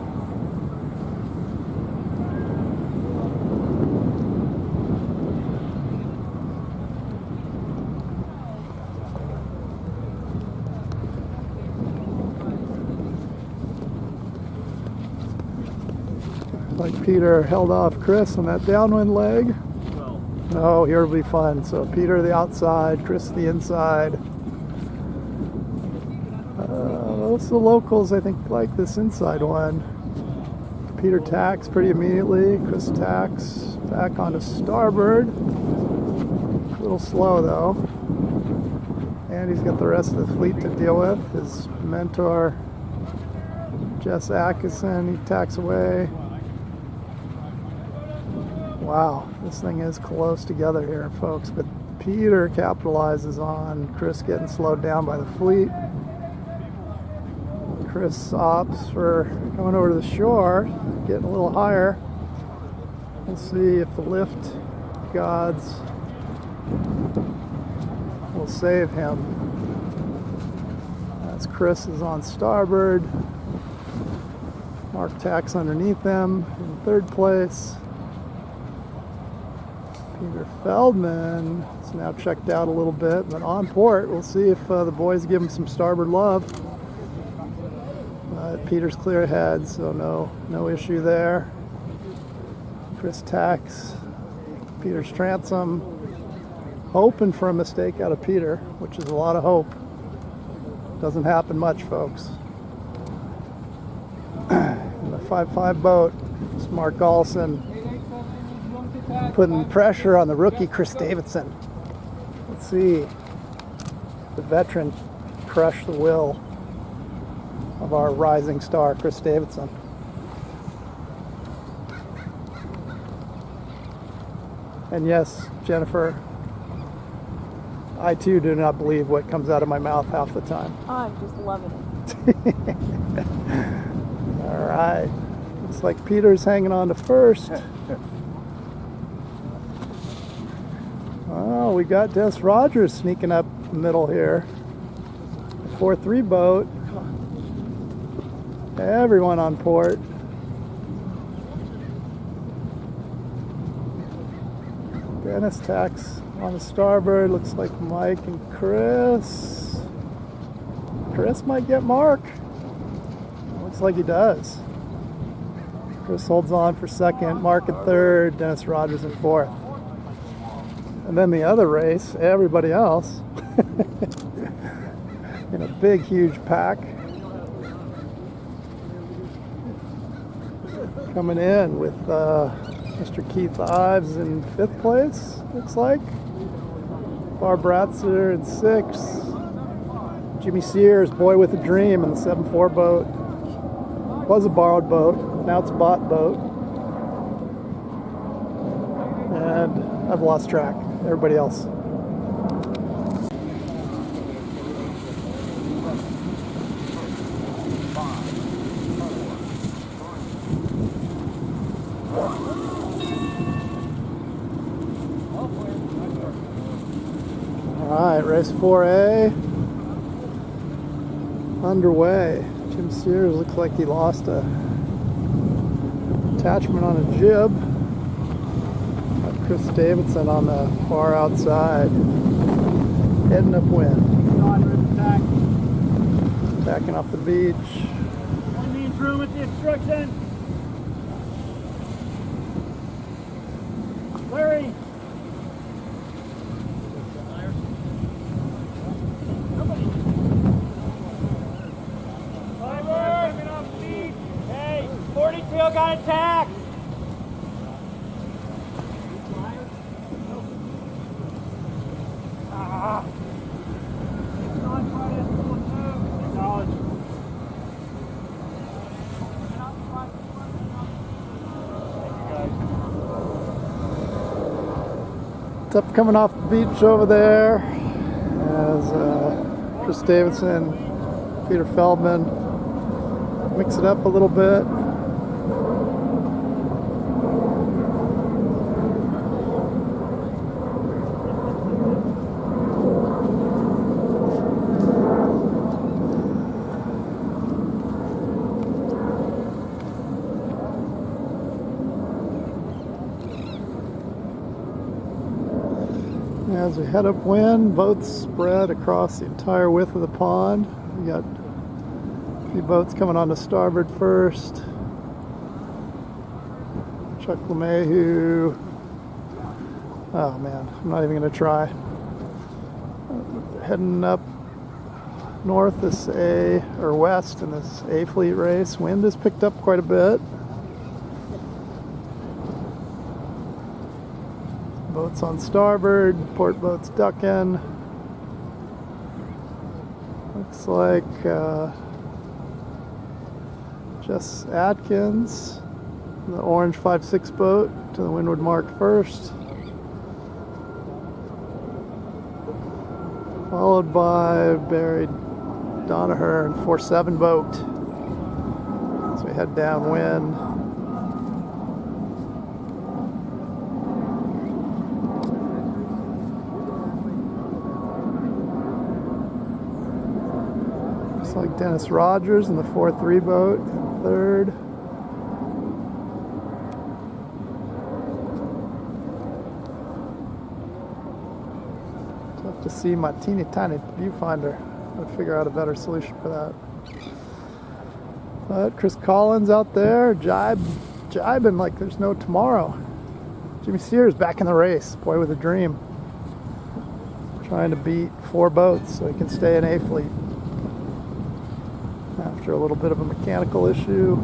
Like Peter held off Chris on that downwind leg. No, here will be fun. So Peter the outside, Chris the inside. Most of the locals, I think, like this inside one. Peter tacks pretty immediately. Chris tacks back onto starboard. A little slow though. And he's got the rest of the fleet to deal with. His mentor, Jess Atkinson, he tacks away. Wow, this thing is close together here, folks. But Peter capitalizes on Chris getting slowed down by the fleet. Chris opts for coming over to the shore, getting a little higher. We'll see if the lift gods will save him. As Chris is on starboard, Mark tacks underneath them in third place. Peter Feldman is now checked out a little bit, but on port. We'll see if the boys give him some starboard love. Peter's clear ahead, so no issue there. Chris tacks Peter's transom, hoping for a mistake out of Peter, which is a lot of hope. Doesn't happen much, folks. In the 5-5 boat, it's Mark Olson putting pressure on the rookie Chris Davidson. Let's see the veteran crush the will of our rising star, Chris Davidson. And yes, Jennifer, I too do not believe what comes out of my mouth half the time. I'm just loving it. All right. Looks like Peter's hanging on to first. Oh, we got Des Rogers sneaking up the middle here. 4-3 boat. Everyone on port. Dennis tacks on the starboard. Looks like Mike and Chris. Chris might get Mark. Looks like he does. Chris holds on for second, Mark in third, Dennis Rogers in fourth. And then the other race, everybody else in a big, huge pack. Coming in with Mr. Keith Ives in 5th place, looks like. Barb Bratzer in 6th. Jimmy Sears, Boy with a Dream, in the 7-4 boat. Was a borrowed boat, now it's a bought boat. And I've lost track. Everybody else. Alright, race 4A underway. Jim Sears looks like he lost a attachment on a jib. Got Chris Davidson on the far outside. heading upwind. Attack. Tacking off the beach. One means room with the obstruction. Larry. Coming off the beach. Hey, 42 got attacked. It's up coming off the beach over there as Chris Davidson, Peter Feldman mix it up a little bit. As we head upwind, boats spread across the entire width of the pond. We got a few boats coming on to starboard first. Chuck LeMahieu. Oh man, I'm not even going to try. Heading up north this west in this A fleet race. Wind has picked up quite a bit. Boats on starboard, port boats ducking. Looks like Jess Atkins, the orange 5-6 boat, to the windward mark first. Followed by Barry Donaher and 4-7 boat. As we head downwind. Like Dennis Rogers in the 4-3 boat, third. Tough to see my teeny tiny viewfinder. I'd figure out a better solution for that. But Chris Collins out there, jibing like there's no tomorrow. Jimmy Sears back in the race, boy with a dream. Trying to beat 4 boats so he can stay in A fleet. After a little bit of a mechanical issue.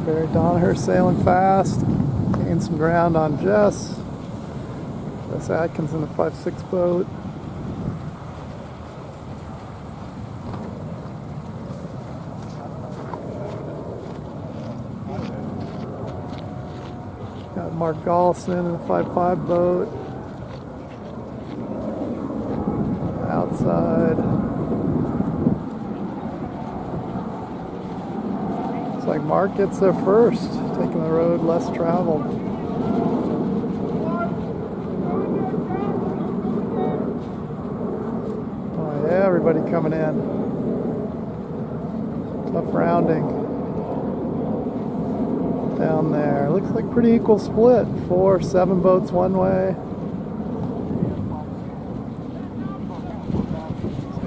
Barry Donaher sailing fast, gained some ground on Jess. Jess Atkins in the 5-6 boat. Got Mark Gollison in the 5-5 boat. Outside. Looks like Mark gets there first, taking the road less traveled. Oh yeah, everybody coming in. Tough rounding. Down there. Looks like pretty equal split. 4-7 boats one way.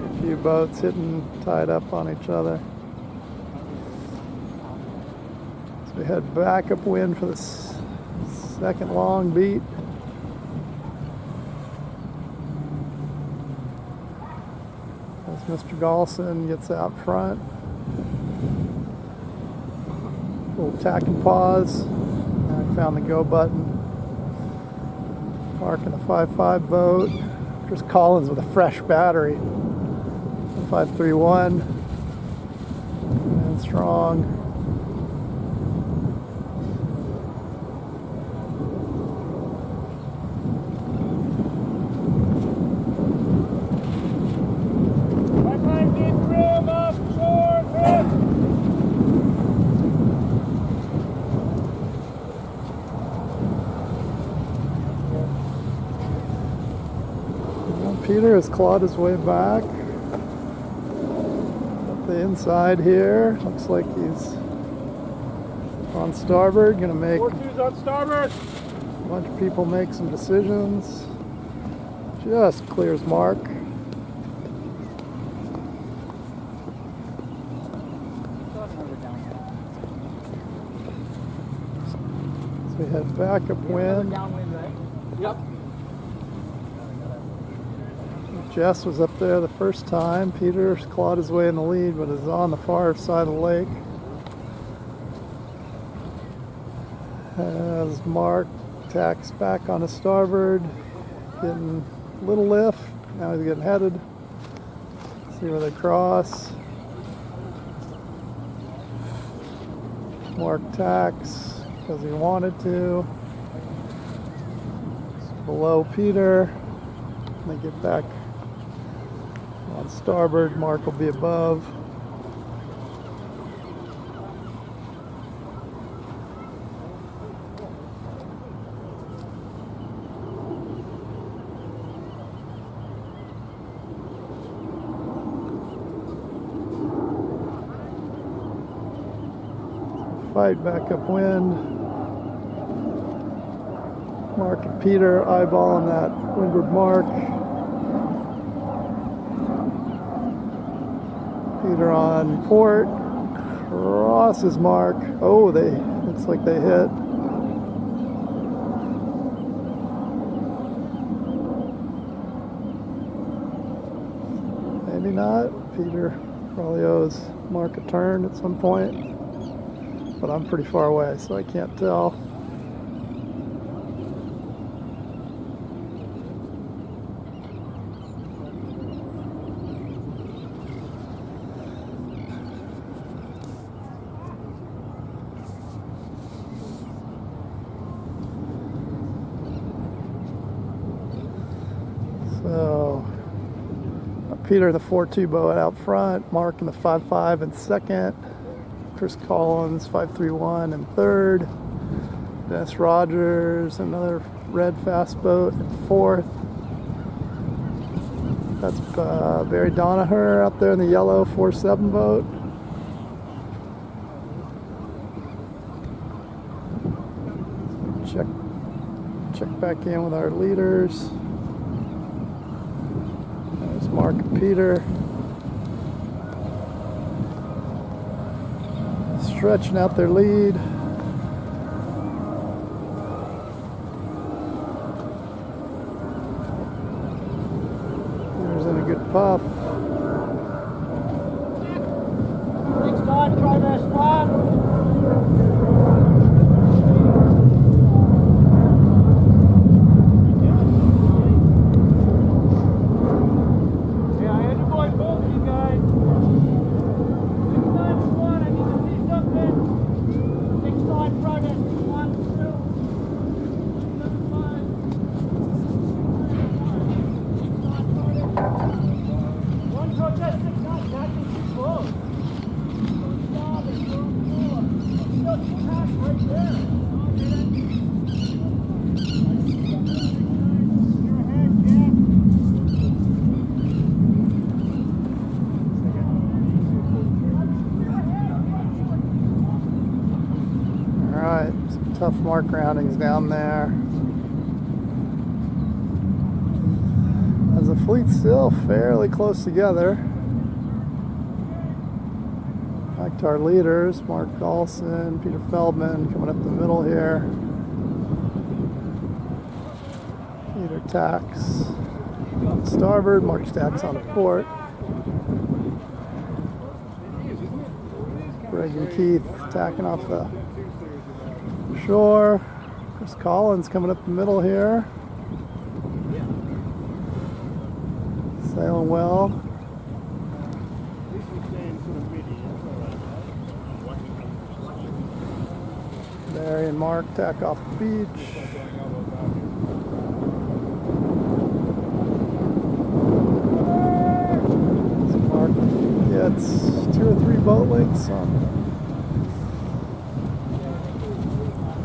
A few boats tied up on each other. So we head back upwind for the second long beat. As Mr. Gollison gets out front. Little tack and pause. And I found the go button. Parking the 5-5 boat. Chris Collins with a fresh battery. 531. And strong. Peter has clawed his way back up the inside here. Looks like he's on starboard. Gonna make 4-2's on starboard. a bunch of people make some decisions. Just clears mark. So we had backup wind. Downwind, right? Yep. Jess was up there the first time. Peter clawed his way in the lead, but is on the far side of the lake. As Mark tacks back on his starboard, getting a little lift. Now he's getting headed. See where they cross. Mark tacks because he wanted to. It's below Peter. They get back on starboard. Mark will be above. Fight back upwind. Mark and Peter eyeballing that windward mark. Peter on port. Crosses Mark. Oh, looks like they hit. Maybe not. Peter probably owes Mark a turn at some point. But I'm pretty far away, so I can't tell. So, Peter in the 4-2 boat out front, Mark in the 5-5 in second. Chris Collins, 531 in third. Dennis Rogers, another red fast boat in fourth. That's Barry Donaher out there in the yellow 4-7 boat. Check back in with our leaders. There's Mark and Peter. Stretching out their lead. There's in a good puff. Next time, try that spot. Yeah, I had to avoid both of you guys. Next time, one, I need to see something. Next time, try that 1, 2, 7, 5. One protest 6 knots, not too close. Stop it, go forward. Still 2 knots right there. You're ahead, Jack. Alright, some tough mark roundings down there. As the fleet's still fairly close together. Back to our leaders, Mark Olson, Peter Feldman coming up the middle here. Peter tacks on starboard, Mark tacks on the port. Greg and Keith tacking off the shore. Chris Collins coming up the middle here. Sailing well. Barry and Mark tack off the beach. So Mark gets 2 or 3 boat lengths on.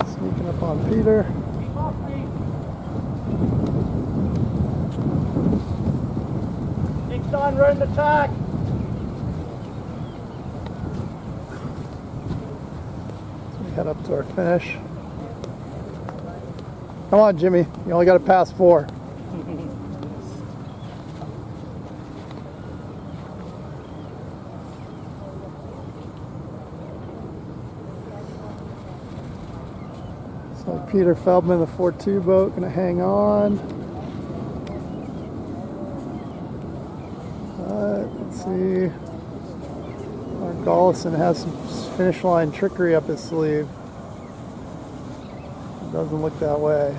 Sneaking up on Peter. Next on, run the tack. Head up to our finish. Come on, Jimmy. You only got to pass 4. So Peter Feldman, the 4-2 boat, going to hang on. Let's see. Mark Gollison has some finish line trickery up his sleeve. It doesn't look that way.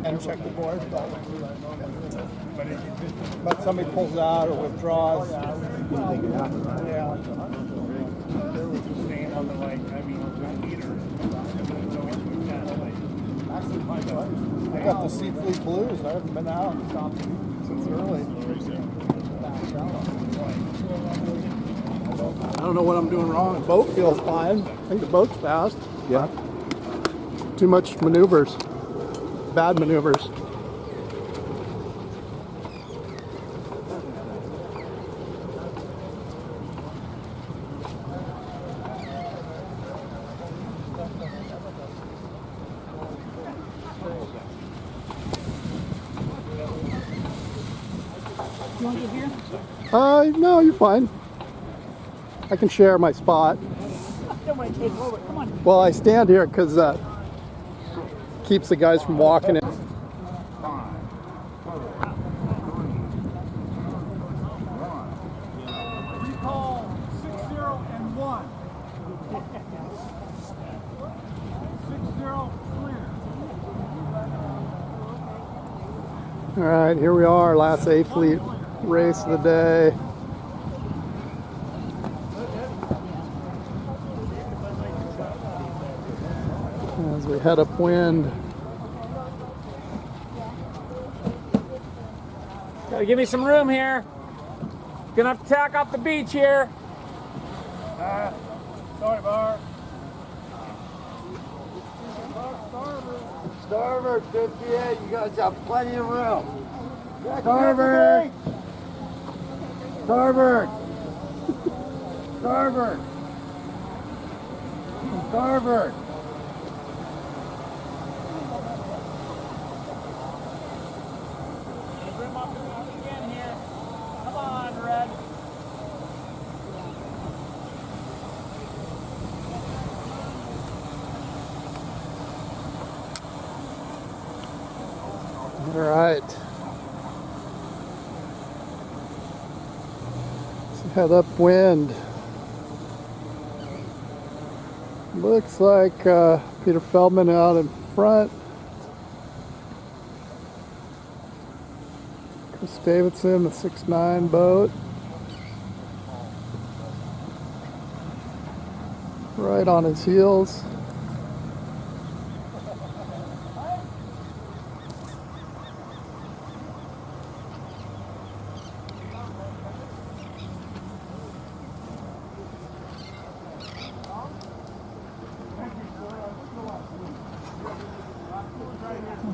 And check the board. But somebody pulls out or withdraws. Yeah. I got the Sea Fleet blues. I haven't been out since early. I don't know what I'm doing wrong. The boat feels fine. I think the boat's fast. Yeah. Too much maneuvers. Bad maneuvers. You want to get here? No, you're fine. I can share my spot. I don't want to take over. Come on. Well, I stand here because keeps the guys from walking it. Recall 60 and 1. 60 clear. All right, here we are, last A Fleet race of the day. As we head upwind. Gotta give me some room here. Gonna have to tack off the beach here. Sorry, Bar. Starboard 58, you guys have plenty of room. Starboard! Starboard! Starboard! Starboard! Bring up again here. Come on, Red. All right. Let's head upwind. Looks like Peter Feldman out in front. Chris Davidson, the 6'9" boat. Right on his heels.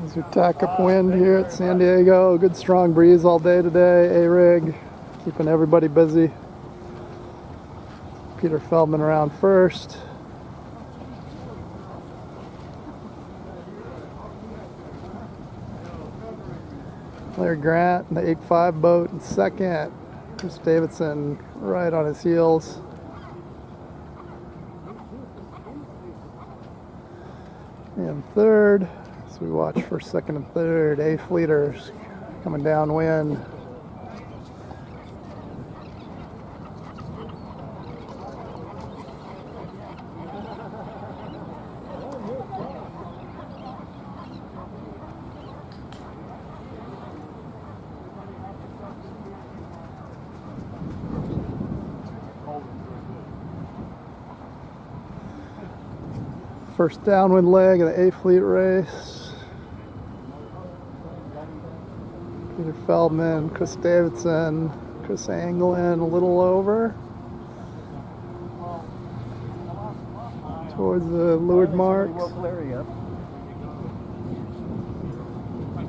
As we tack upwind here at San Diego, good strong breeze all day today. A-rig, keeping everybody busy. Peter Feldman around first. Larry Grant in the 8'5" boat in second. Chris Davidson right on his heels. And third, as we watch for second and third, A-fleeters coming downwind. First downwind leg of the A-fleet race. Peter Feldman, Chris Davidson, Chris Anglin a little over. towards the leeward marks. Woke Larry up.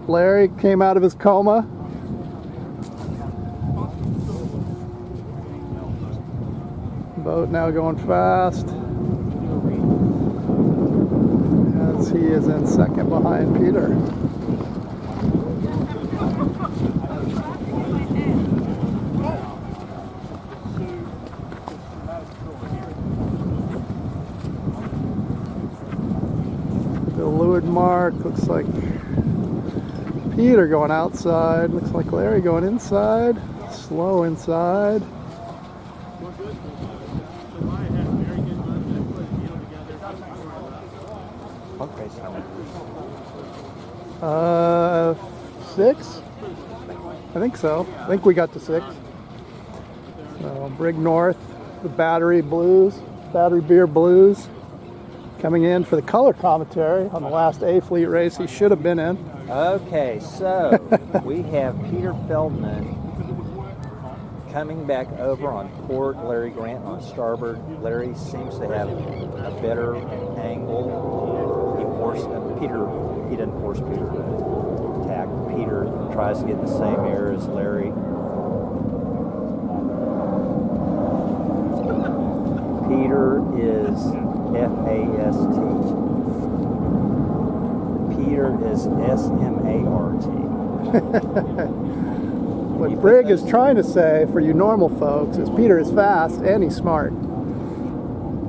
Larry came out of his coma. Boat now going fast as he is in second behind Peter. The leeward mark looks like Peter going outside. Looks like Larry going inside. Slow inside. Okay, so 6? I think so. I think we got to 6. So Brig North, the Battery Beer Blues, coming in for the color commentary on the last A Fleet race he should have been in. Okay, so we have Peter Feldman coming back over on port, Larry Grant on starboard. Larry seems to have a better angle. He didn't force Peter to attack. Peter tries to get the same air as Larry. Peter is F-A-S-T. Peter is S-M-A-R-T. What Brig is trying to say for you normal folks is Peter is fast and he's smart.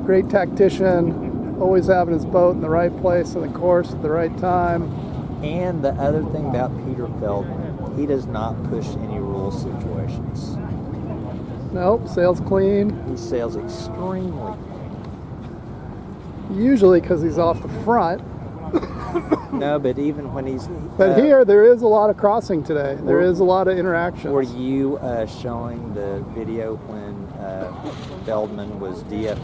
Great tactician, always having his boat in the right place on the course at the right time. And the other thing about Peter Feldman, he does not push any rule situations. Nope, sails clean. He sails extremely clean. Usually because he's off the front. No, but even when he's... But here, there is a lot of crossing today. There is a lot of interactions. Were you showing the video when Feldman was DF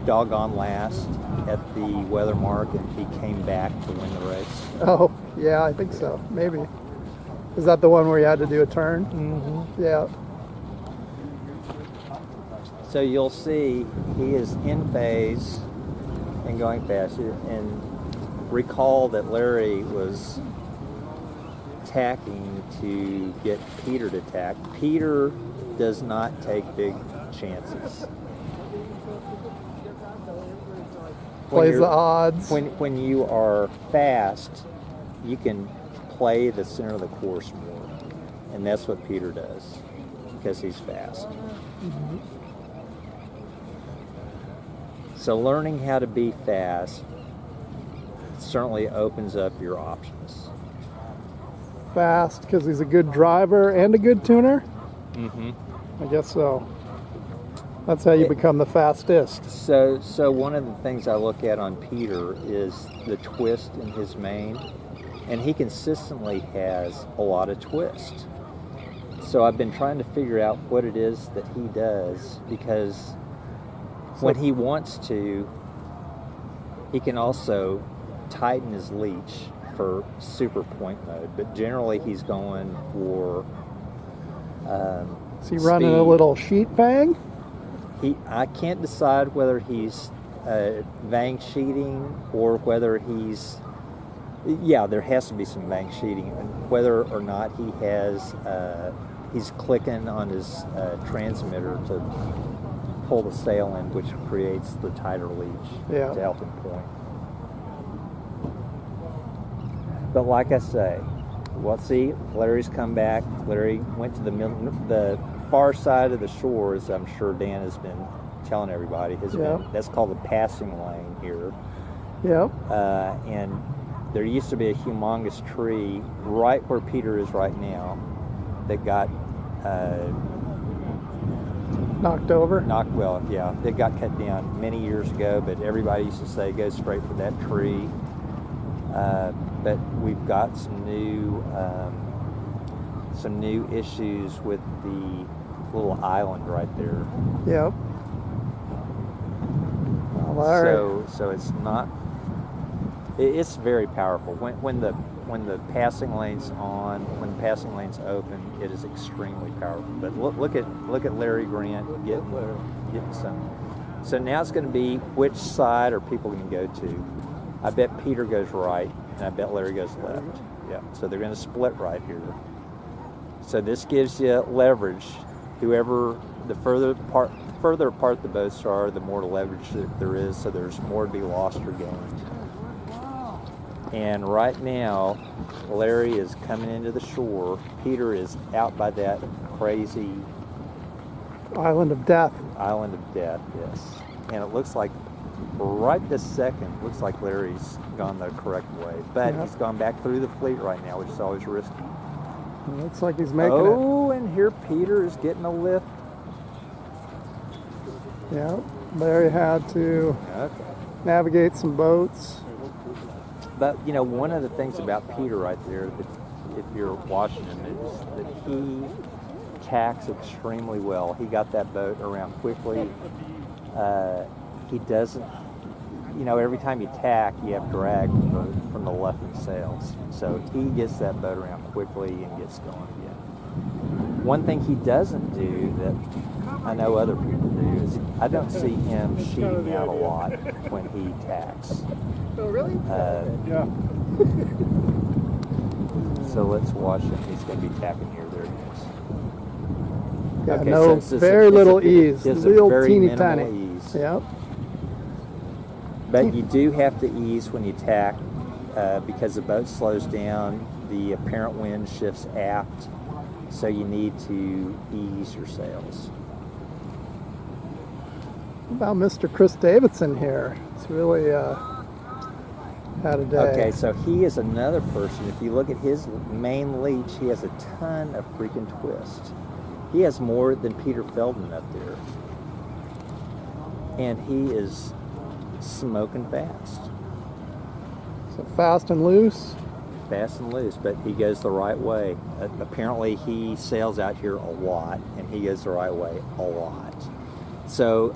doggone last at the weather mark and he came back to win the race? Oh, yeah, I think so. Maybe. Is that the one where you had to do a turn? Mm-hmm. Yeah. So you'll see he is in phase and going faster. And recall that Larry was tacking to get Peter to tack. Peter does not take big chances. Plays the odds. When you are fast, you can play the center of the course more. And that's what Peter does, because he's fast. Mm-hmm. So learning how to be fast certainly opens up your options. Fast because he's a good driver and a good tuner? Mm-hmm. I guess so. That's how you become the fastest. So one of the things I look at on Peter is the twist in his main, and he consistently has a lot of twist. So I've been trying to figure out what it is that he does, because when he wants to, he can also tighten his leech for super point mode, but generally he's going for Is he running a little sheet bang? I can't decide whether he's vang sheeting or whether he's, yeah, there has to be some vang sheeting, and whether or not he has, he's clicking on his transmitter to pull the sail in, which creates the tighter leech to help him point. But like I say, well, see, Larry's come back. Larry went to the far side of the shore, as I'm sure Dan has been telling everybody. That's called the passing lane here. Yep. And there used to be a humongous tree right where Peter is right now that got knocked over? It got cut down many years ago, but everybody used to say go straight for that tree. But we've got some new issues with the little island right there. Yep. So it's not. It's very powerful. When the passing lane's on, when the passing lane's open, it is extremely powerful. But look at Larry Grant getting some So now it's going to be which side are people going to go to. I bet Peter goes right, and I bet Larry goes left. Yeah, so they're going to split right here. So this gives you leverage. Whoever, the further apart the boats are, the more leverage that there is, so there's more to be lost or gained. And right now, Larry is coming into the shore. Peter is out by that crazy Island of Death. island of death, yes. And it looks like, right this second, looks like Larry's gone the correct way. But Yep. he's gone back through the fleet right now, which is always risky. Looks like he's making it. Oh, and here Peter is getting a lift. Yeah, Larry had to Okay. navigate some boats. But, you know, one of the things about Peter right there, that if you're watching him, is that he tacks extremely well. He got that boat around quickly. He doesn't, you know, every time you tack, you have drag from the left sails. So he gets that boat around quickly and gets going again. One thing he doesn't do that I know other people do is I don't see him sheeting out a lot when he tacks. Oh, really? Yeah. So let's watch him. He's going to be tapping here. There he is. Yeah, Okay, no, so it's very little ease. It's a Real very teeny minimal tiny. ease. Yep. But you do have to ease when you tack because the boat slows down. The apparent wind shifts aft, so you need to ease your sails. What about Mr. Chris Davidson here? He's really had a day. Okay, so he is another person. If you look at his main leech, he has a ton of freaking twist. He has more than Peter Feldman up there. And he is smoking fast. So fast and loose. Fast and loose, but he goes the right way. Apparently he sails out here a lot, and he goes the right way a lot. So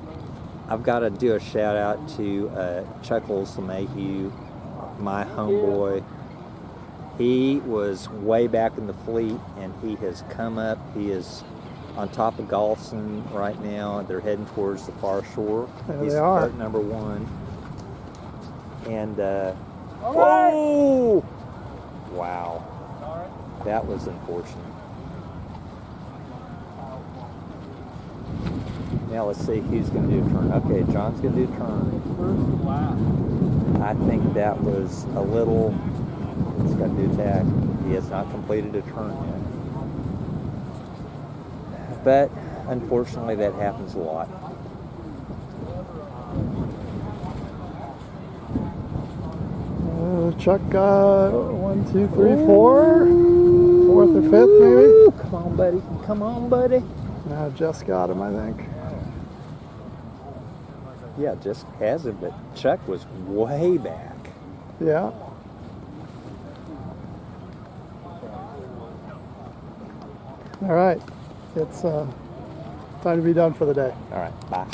I've got to do a shout out to Chuckles LeMahieu, my homeboy. He was way back in the fleet, and he has come up. He is on top of Galveston right now. They're heading towards the far shore. There He's they are. boat number one. And All right. wow, that was unfortunate. Now let's see who's going to do a turn. Okay, John's going to do a turn. Wow. I think that was a little. He's got to do a tack. He has not completed a turn yet. But unfortunately, that happens a lot. Chuck got 1, 2, 3, 4. Fourth or fifth, maybe. Ooh, come on, buddy. Come on, buddy. No, just got him, I think. Yeah, just has it, but Chuck was way back. Yeah. All right. It's time to be done for the day. All right, bye.